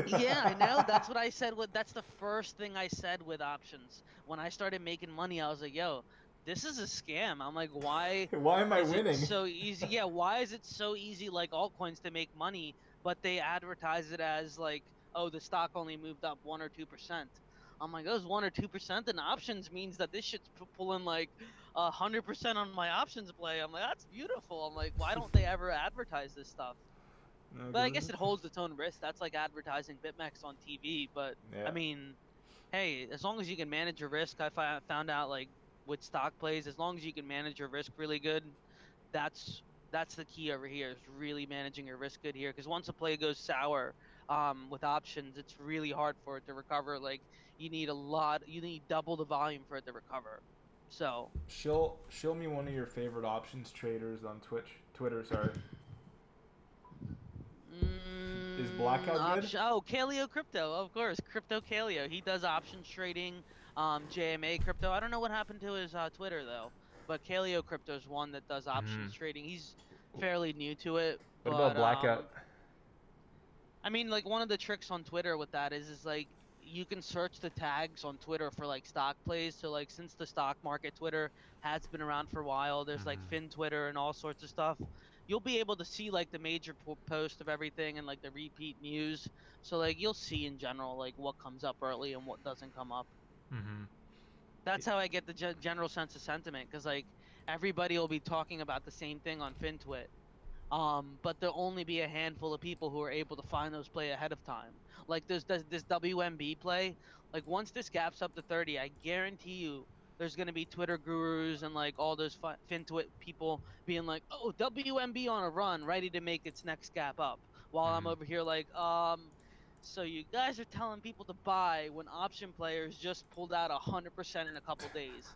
Yeah, I know. That's what I said with that's the first thing I said with options. When I started making money, I was like, yo, this is a scam. I'm like, why Why am I is it winning? so easy? Yeah, why is it so easy like altcoins to make money, but they advertise it as like, oh, the stock only moved up 1 or 2%. I'm like, those 1 or 2%, and options means that this shit's pulling like 100% on my options play. I'm like, that's beautiful. I'm like, why don't they ever advertise this stuff? No, But I 'cause guess it holds its own risk. That's like advertising BitMEX on TV. But I yeah. mean, hey, as long as you can manage your risk, I found out like with stock plays, as long as you can manage your risk really good, that's that's the key over here, is really managing your risk good here. Because once a play goes sour, with options, it's really hard for it to recover. Like you need double the volume for it to recover. So Show me one of your favorite options traders on Twitter, sorry. Is Blackout good? option. Oh, Kaleo Crypto, of course, Crypto Kaleo. He does options trading. JMA Crypto. I don't know what happened to his Twitter though, but Kaleo Crypto is one that does Hmm. options trading. He's fairly new to it, What about but Blackout? I mean, like one of the tricks on Twitter with that is like you can search the tags on Twitter for like stock plays. So like since the stock market Twitter has been around for a while, there's like Hmm. Fin Twitter and all sorts of stuff. You'll be able to see like the major post of everything and like the repeat news. So like you'll see in general like what comes up early and what doesn't come up. Hmm. That's how I get the general sense of sentiment because like everybody will be talking about the same thing on FinTwit, but there'll only be a handful of people who are able to find those play ahead of time. Like this WMB play, like once this gaps up to 30, I guarantee you there's gonna be Twitter gurus and like all those FinTwit people being like, "Oh, WMB on a run, ready to make its next gap up," while I'm Hmm. over here like, so you guys are telling people to buy when option players just pulled out 100% in a couple days.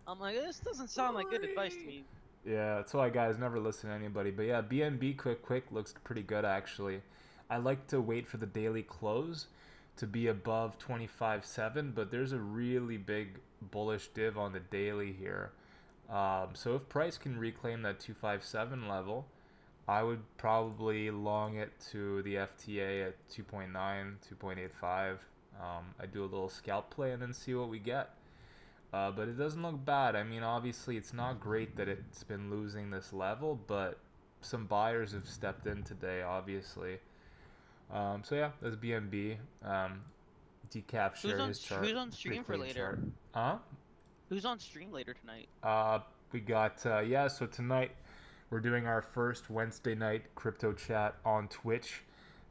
I'm like, this doesn't sound like good advice to me. Yeah, that's why guys never listen to anybody. But yeah, BNB quick looks pretty good actually. I like to wait for the daily close to be above 25.7, but there's a really big bullish div on the daily here. So if price can reclaim that 257 level, I would probably long it to the FTA at 2.9, 2.85. I do a little scalp play and then see what we get. But it doesn't look bad. I mean, obviously, it's not great that it's been losing this level, but some buyers have stepped in today, obviously. So yeah, that's BNB. Decaf share his chart. Who's on It's a pretty stream for clean later? chart. Huh? Who's on stream later tonight? Uh, we got yeah. So tonight we're doing our first Wednesday night crypto chat on Twitch.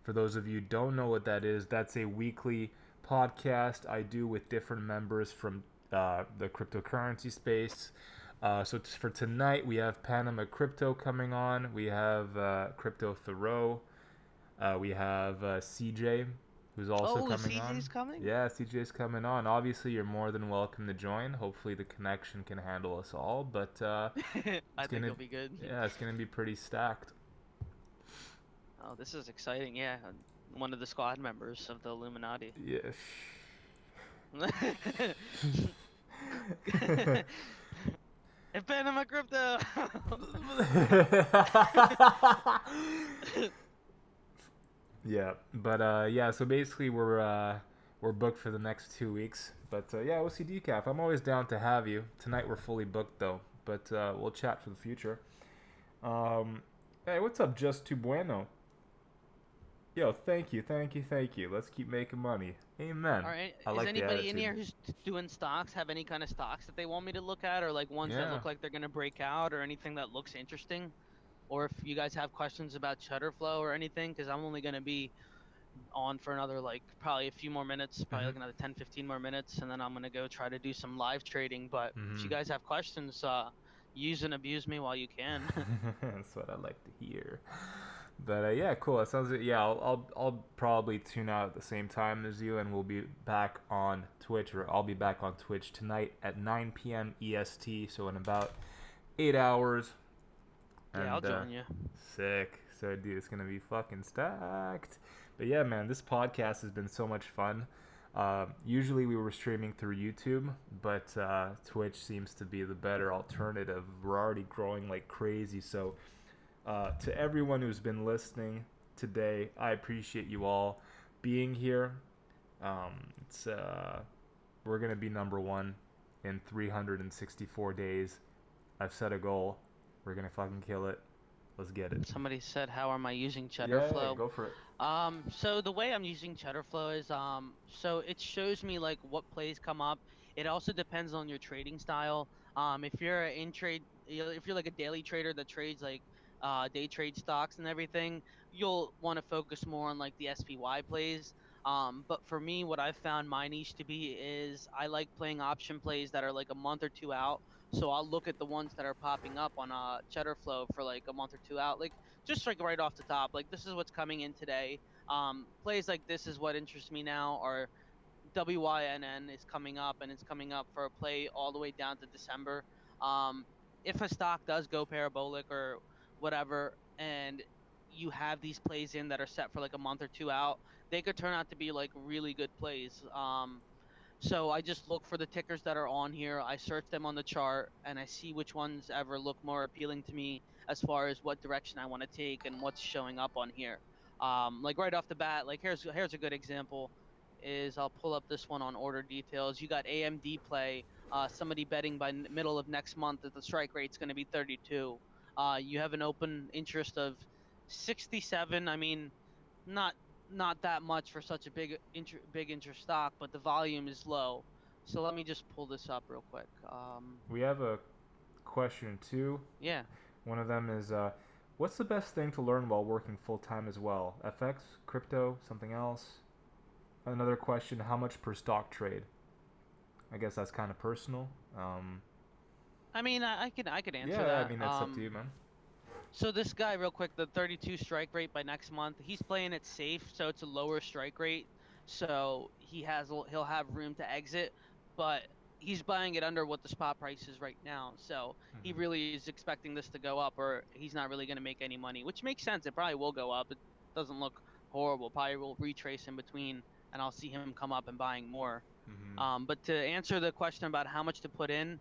For those of you who don't know what that is, that's a weekly podcast I do with different members from the cryptocurrency space. So for tonight, we have Panama Crypto coming on. We have Crypto Thoreau. We have CJ, who's also Oh, coming on. CJ's coming? Yeah, CJ's coming on. Obviously, you're more than welcome to join. Hopefully, the connection can handle us all. But it's I think gonna, it'll be good. yeah, it's gonna be pretty stacked. Oh, this is exciting. Yeah, one of the squad members of the Illuminati. Yeah. And Panama Crypto. Yeah, but yeah. So basically, we're booked for the next 2 weeks. But yeah, OC Decaf, I'm always down to have you. Tonight we're fully booked though, but we'll chat for the future. Hey, what's up, Just Too Bueno? Yo, thank you. Let's keep making money. Amen. All right, I is like the anybody in attitude. here who's doing stocks? Have any kind of stocks that they want me to look at, or like ones that Yeah. look like they're gonna break out, or anything that looks interesting? Or if you guys have questions about Shutterflow or anything, because I'm only gonna be on for another like probably a few more minutes, probably Mhm. like another 10, 15 more minutes, and then I'm gonna go try to do some live trading. But if you Mhm. guys have questions, use and abuse me while you can. That's what I like to hear. But yeah, cool. That sounds good. Yeah, I'll probably tune out at the same time as you, and we'll be back on Twitch, or I'll be back on Twitch tonight at 9 p.m. EST. So in about 8 hours. Yeah, I'll And join you. sick. So dude, it's gonna be fucking stacked. But yeah, man, this podcast has been so much fun. Usually we were streaming through YouTube, but Twitch seems to be the better alternative. We're already growing like crazy. So to everyone who's been listening today, I appreciate you all being here. It's We're gonna be number one in 364 days. I've set a goal. We're gonna fucking kill it. Let's get it. Somebody said, "How am I using Yeah, Cheddarflow?" go for it. So the way I'm using Cheddarflow is so it shows me like what plays come up. It also depends on your trading style. If you're in trade, if you're like a daily trader that trades like day trade stocks and everything, you'll want to focus more on like the SPY plays. But for me, what I've found my niche to be is I like playing option plays that are like a month or two out. So I'll look at the ones that are popping up on Cheddarflow for like a month or two out. Like just like right off the top, like this is what's coming in today. Plays like this is what interests me now. Or WYNN is coming up, and it's coming up for a play all the way down to December. Um, if a stock does go parabolic or whatever, and you have these plays in that are set for like a month or two out, they could turn out to be like really good plays. So I just look for the tickers that are on here. I search them on the chart and I see which ones ever look more appealing to me as far as what direction I want to take and what's showing up on here. Like right off the bat, like here's a good example. Is I'll pull up this one on order details. You got AMD play. Somebody betting by middle of next month that the strike rate's going to be 32. You have an open interest of 67. I mean, not not that much for such a big interest stock, but the volume is low. So let me just pull this up real quick. We have a question too. Yeah. One of them is, what's the best thing to learn while working full time as well? FX, crypto, something else? Another question: how much per stock trade? I guess that's kind of personal. I mean, I could answer Yeah, I that. mean that's up to you, man. So this guy, real quick, the 32 strike rate by next month, he's playing it safe, so it's a lower strike rate. So he'll have room to exit, but he's buying it under what the spot price is right now. So he Mm-hmm. really is expecting this to go up, or he's not really going to make any money, which makes sense. It probably will go up. It doesn't look horrible. Probably will retrace in between, and I'll see him come up and buying more. Mm-hmm. But to answer the question about how much to put in,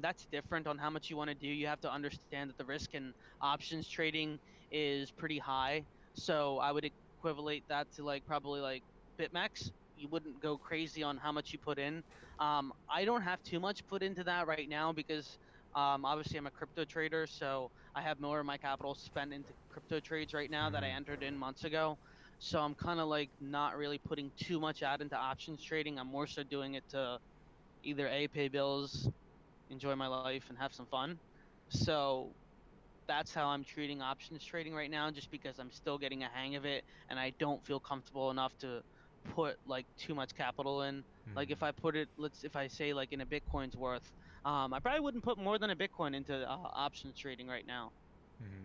that's different on how much you want to do. You have to understand that the risk in options trading is pretty high. So I would equivalent that to like probably like BitMEX. You wouldn't go crazy on how much you put in. I don't have too much put into that right now because obviously I'm a crypto trader, so I have more of my capital spent into crypto trades right now that I Mm-hmm. entered in months ago. So I'm kind of like not really putting too much out into options trading. I'm more so doing it to either A, pay bills, enjoy my life, and have some fun. So that's how I'm treating options trading right now, just because I'm still getting a hang of it and I don't feel comfortable enough to put like too much capital in. Like if I Mm-hmm. put it, if I say like in a Bitcoin's worth, I probably wouldn't put more than a Bitcoin into options trading right now. Mm-hmm.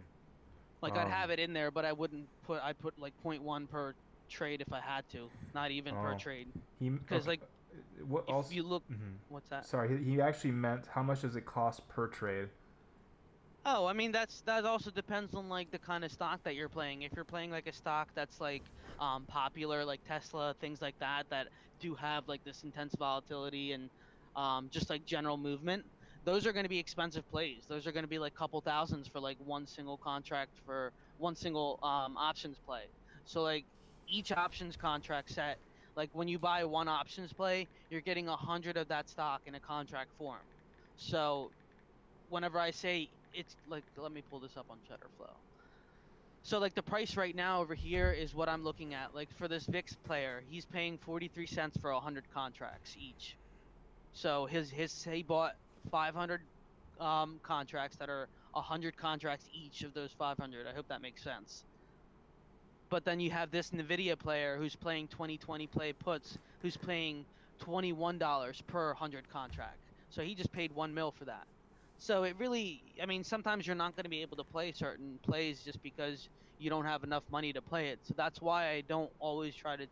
Like I'd have it in there, but I wouldn't put. I'd put like point 0.1 per trade if I had to, not even per Oh, trade. he Because okay. like What if also? you look, Mm-hmm. what's that? Sorry, he actually meant how much does it cost per trade? Oh, I mean that also depends on like the kind of stock that you're playing. If you're playing like a stock that's like popular, like Tesla, things like that, that do have like this intense volatility and just like general movement, those are going to be expensive plays. Those are going to be like couple thousands for like one single contract for one single options play. So like each options contract set, like when you buy one options play, you're getting 100 of that stock in a contract form. So whenever I say it's like, let me pull this up on Cheddarflow. So like the price right now over here is what I'm looking at. Like for this VIX player, he's paying 43 cents for 100 contracts each. So his he bought 500 contracts that are 100 contracts each of those 500. I hope that makes sense. But then you have this Nvidia player who's playing 2020 play puts, who's paying $21 per 100 contract. So he just paid 1 mil for that. So it really, I mean, sometimes you're not going to be able to play certain plays just because you don't have enough money to play it. So that's why I don't always try to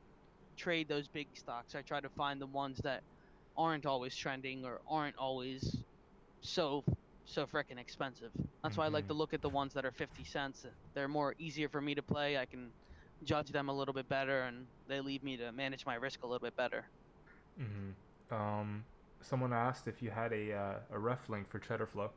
trade those big stocks. I try to find the ones that aren't always trending or aren't always so so freaking expensive. That's why I like Mm-hmm. to look at the ones that are 50 cents. They're more easier for me to play. I can judge them a little bit better and they leave me to manage my risk a little bit better. Mm-hmm. Someone asked if you had a ref link for Cheddarflow.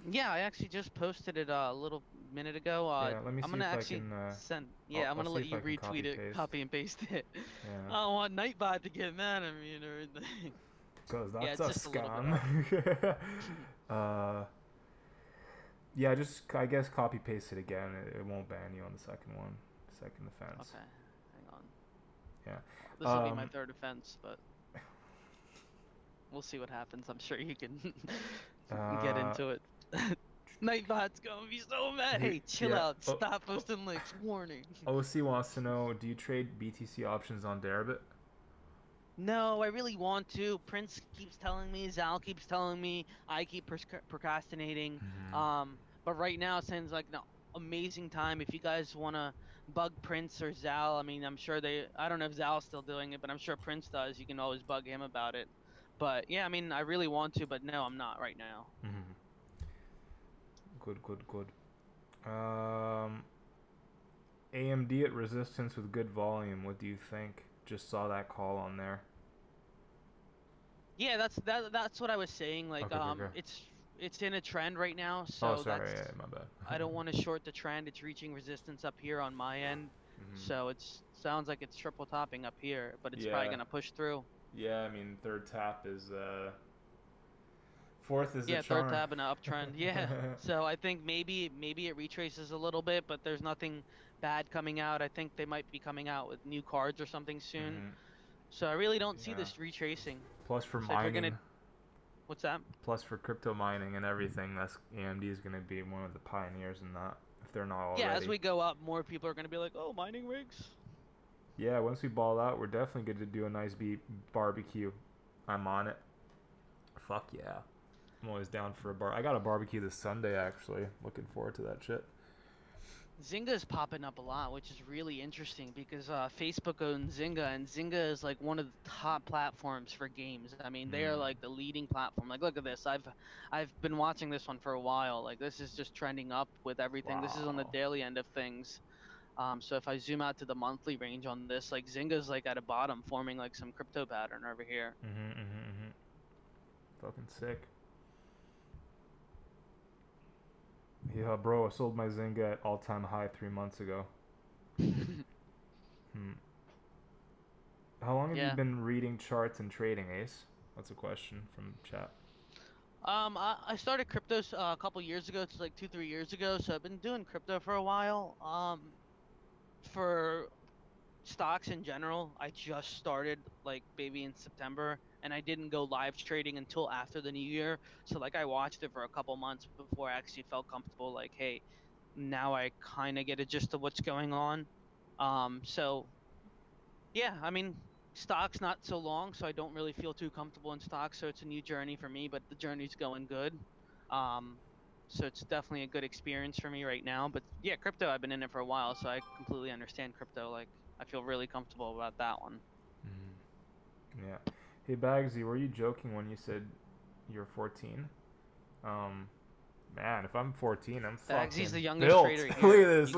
Yeah, I actually just posted it a little minute ago. Yeah, let me I'm see gonna if I actually can. send. I'll, Yeah, I'm I'll gonna see let if you I can retweet copy it, paste. copy and paste it. Yeah, I don't want Nightbot to get mad at me and everything. cause Yeah, that's it's a just a little bit off. scam. uh, yeah, just I guess copy paste it again. It won't ban you on the second one, second offense. Okay, hang on. Yeah. This will be my Um. third offense, but we'll see what happens. I'm sure you can get Uh. into it. Nightbot's gonna be so mad. Hey, chill Yeah. out. Stop posting links. Warning. OC wants to know: do you trade BTC options on Deribit? No, I really want to. Prince keeps telling me, Zal keeps telling me, I keep procrastinating. Mm-hmm. But right now, it seems like no. amazing time. If you guys want to bug Prince or Zal, I mean, I'm sure I don't know if Zal's still doing it, but I'm sure Prince does. You can always bug him about it. But yeah, I mean, I really want to, but no, I'm not right now. Mm-hmm. Good, good, good. Um, AMD at resistance with good volume. What do you think? Just saw that call on there. Yeah, that's what I was saying. Like, Okay, okay, okay. it's in a trend right now, Oh, so sorry. Yeah, my bad. I don't want to short the trend. It's reaching resistance up here on my end, Mm-hmm. so it's sounds like it's triple topping up here, but it's probably Yeah, gonna push through. yeah. I mean, third tap is fourth is the Yeah, third charm. tab and an uptrend. Yeah. So I think maybe it retraces a little bit, but there's nothing bad coming out. I think they might be coming out with new cards or something soon. Mm-hmm. So I really don't see Yeah. this retracing. Plus for So if you're gonna, mining, what's that? plus for crypto mining and everything, that's AMD is gonna be one of the pioneers in that. If they're not Yeah, as already. we go up, more people are gonna be like, "Oh, mining rigs." Yeah, once we ball out, we're definitely going to do a nice barbecue. I'm on it. Fuck yeah. I'm always down for a bar. I got a barbecue this Sunday, actually. Looking forward to that shit. Zynga is popping up a lot, which is really interesting because Facebook owns Zynga, and Zynga is like one of the top platforms for games. I mean, they are Mm. like the leading platform. Like, look at this. I've been watching this one for a while. Like, this is just trending up with everything. This is on the Wow. daily end of things. So if I zoom out to the monthly range on this, like Zynga's like at a bottom, forming like some crypto pattern over here. Mm-hmm, mm-hmm, mm-hmm. Fucking sick. Yeah, bro, I sold my Zynga at all-time high 3 months ago. Hmm. How long have you Yeah. been reading charts and trading, Ace? That's a question from chat. I started crypto a couple years ago. It's like 2 3 years ago. So I've been doing crypto for a while. For stocks in general, I just started like maybe in September, and I didn't go live trading until after the new year. So like I watched it for a couple months before I actually felt comfortable. Like, hey, now I kind of get a gist of what's going on. So yeah, I mean, stocks not so long, so I don't really feel too comfortable in stocks. So it's a new journey for me, but the journey's going good. Um, so it's definitely a good experience for me right now. But yeah, crypto, I've been in it for a while, so I completely understand crypto. Like, I feel really comfortable about that one. Mm. Yeah. Hey, Bagsy, were you joking when you said you're 14? Um, Man, if I'm 14, I'm Bagsy's fucking the youngest built. trader Look here. at this.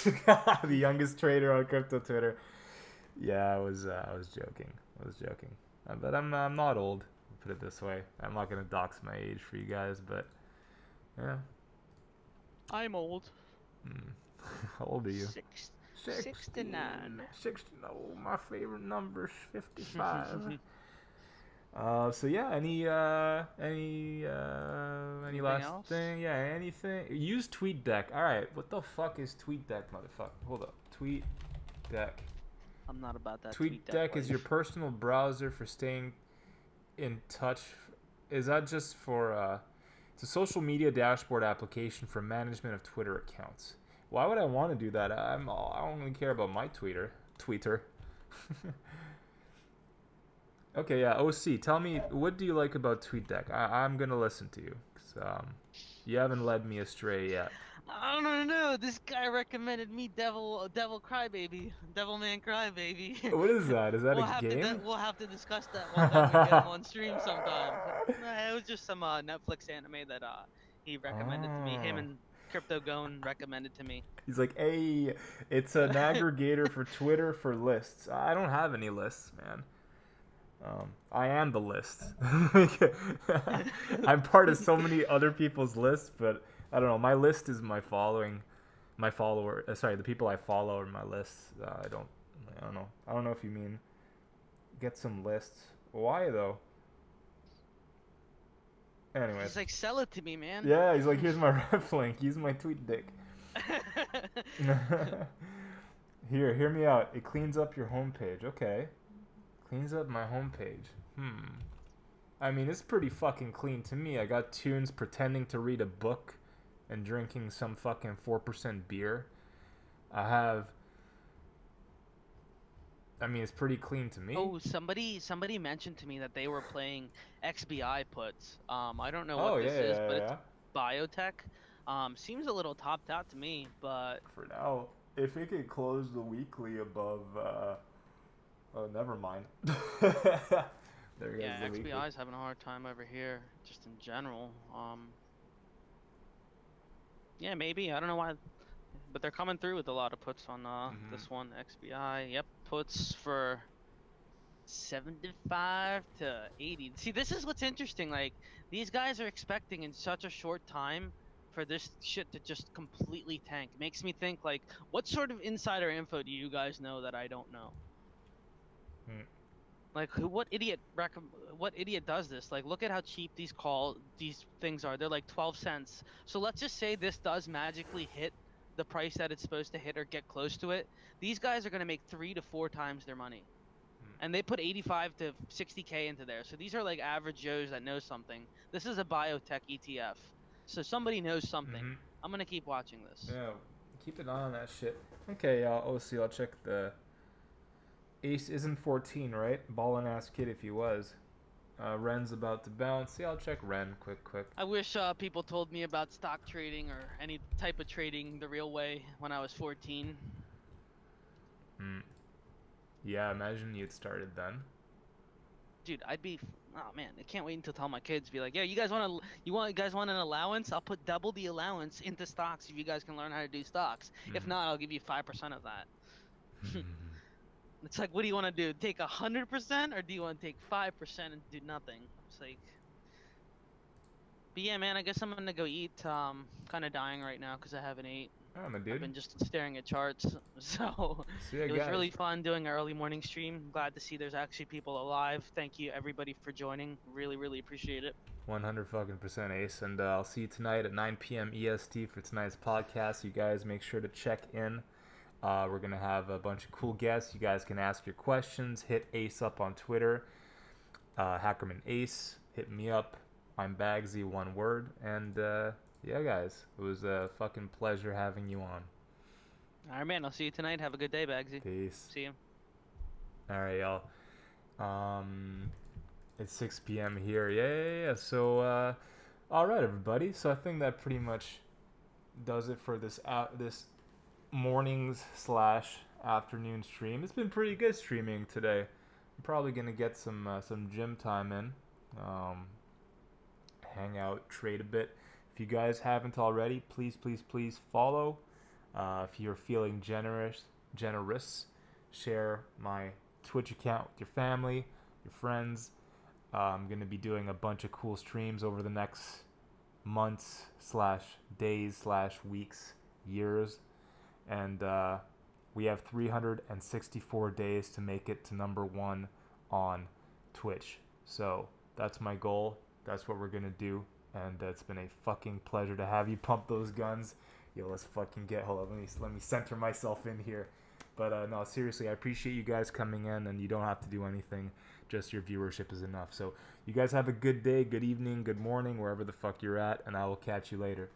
You guys, The youngest trader on crypto Twitter. Yeah, I was joking. I was joking. But I'm not old. Put it this way. I'm not gonna dox my age for you guys, but yeah. I'm old. Mm. How old are you? Six, 16. 69. 16. Oh, my favorite number's 55. So yeah, any Anything last else? thing? Yeah, anything. Use TweetDeck. All right, what the fuck is TweetDeck, motherfucker? Hold up, TweetDeck. I'm not about that tweet deck TweetDeck is your life. personal browser for staying in touch. Is that just for? It's a social media dashboard application for management of Twitter accounts. Why would I want to do that? I don't really care about my Twitter. Okay, yeah. OC, tell me, what do you like about TweetDeck? I'm gonna listen to you, 'cause, you haven't led me astray yet. I don't know. This guy recommended me Devil Crybaby, Devilman Crybaby. What is that? Is that a We'll have to game? we'll have to discuss that one time we get him on stream sometime. Nah, it was just some Netflix anime that he recommended to me. Him Oh. and Crypto Gone recommended to me. He's like, hey, it's an aggregator for Twitter for lists. I don't have any lists, man. I am the list. I'm part of so many other people's lists, but I don't know. My list is my following, my follower. Sorry, the people I follow are my lists. I don't know. I don't know if you mean get some lists. Why though? Anyways, He's like, sell it to me, man. yeah. He's like, here's my ref link. Use my tweet dick. Here, hear me out. It cleans up your homepage. Okay. Cleans up my homepage. I mean, it's pretty fucking clean to me. I got tunes pretending to read a book and drinking some fucking 4% beer. I have. I mean, it's pretty clean to me. Oh, somebody mentioned to me that they were playing XBI puts. I don't know Oh, what yeah, this is, yeah, but it's yeah. biotech. Seems a little topped out to me, but For now, if it could close the weekly above, oh, never mind. There goes yeah, the weekly. XBI is having a hard time over here, just in general. Yeah, maybe. I don't know why, but they're coming through with a lot of puts on Mm-hmm. this one XBI. Yep, puts for 75 to 80. See, this is what's interesting. Like, these guys are expecting in such a short time for this shit to just completely tank. Makes me think, like, what sort of insider info do you guys know that I don't know? Mm. Like, what idiot does this? Like, look at how cheap these things are. They're like 12 cents. So let's just say this does magically hit the price that it's supposed to hit or get close to it. These guys are going to make 3 to 4 times their money. And they put 85 to 60K into there. So these are like average Joes that know something. This is a biotech ETF. So somebody knows something. Mm-hmm. I'm going to keep watching this. Yeah, keep an eye on that shit. Okay, OC, I'll check the Ace isn't 14, right? Ballin' ass kid if he was. Ren's about to bounce. Yeah, I'll check Ren quick. I wish people told me about stock trading or any type of trading the real way when I was 14. Hmm. Yeah, imagine you'd started then. Dude, oh man, I can't wait until tell my kids, be like, yeah, you guys want an allowance? I'll put double the allowance into stocks if you guys can learn how to do stocks. If Mm. not, I'll give you 5% of that. It's like, what do you want to do? Take 100%, or do you want to take 5% and do nothing? It's like, but yeah, man, I guess I'm gonna go eat. Kind of dying right now because I haven't ate. Oh, my I've dude. been just staring at charts. So See ya, it was guys. really fun doing an early morning stream. Glad to see there's actually people alive. Thank you everybody for joining. Really appreciate it. 100 fucking percent Ace, and I'll see you tonight at 9 p.m. EST for tonight's podcast. You guys make sure to check in. We're gonna have a bunch of cool guests. You guys can ask your questions. Hit Ace up on Twitter. HackermanAce. Hit me up. I'm Bagsy, one word. And yeah, guys, it was a fucking pleasure having you on. All right, man. I'll see you tonight. Have a good day, Bagsy. Peace. See you. All right, y'all. It's 6 p.m. here. Yeah. So, all right, everybody. So I think that pretty much does it for this mornings slash afternoon stream. It's been pretty good streaming today. I'm probably gonna get some gym time in, hang out, trade a bit. If you guys haven't already, please follow. If you're feeling generous, share my Twitch account with your family, your friends. I'm gonna be doing a bunch of cool streams over the next months slash days slash weeks, years, and we have 364 days to make it to number one on Twitch. So that's my goal. That's what we're gonna do, and it's been a fucking pleasure to have you pump those guns. Yo, let's fucking get. Hold on, let me center myself in here. But no, seriously, I appreciate you guys coming in, and you don't have to do anything. Just your viewership is enough. So you guys have a good day, good evening, good morning, wherever the fuck you're at, and I will catch you later.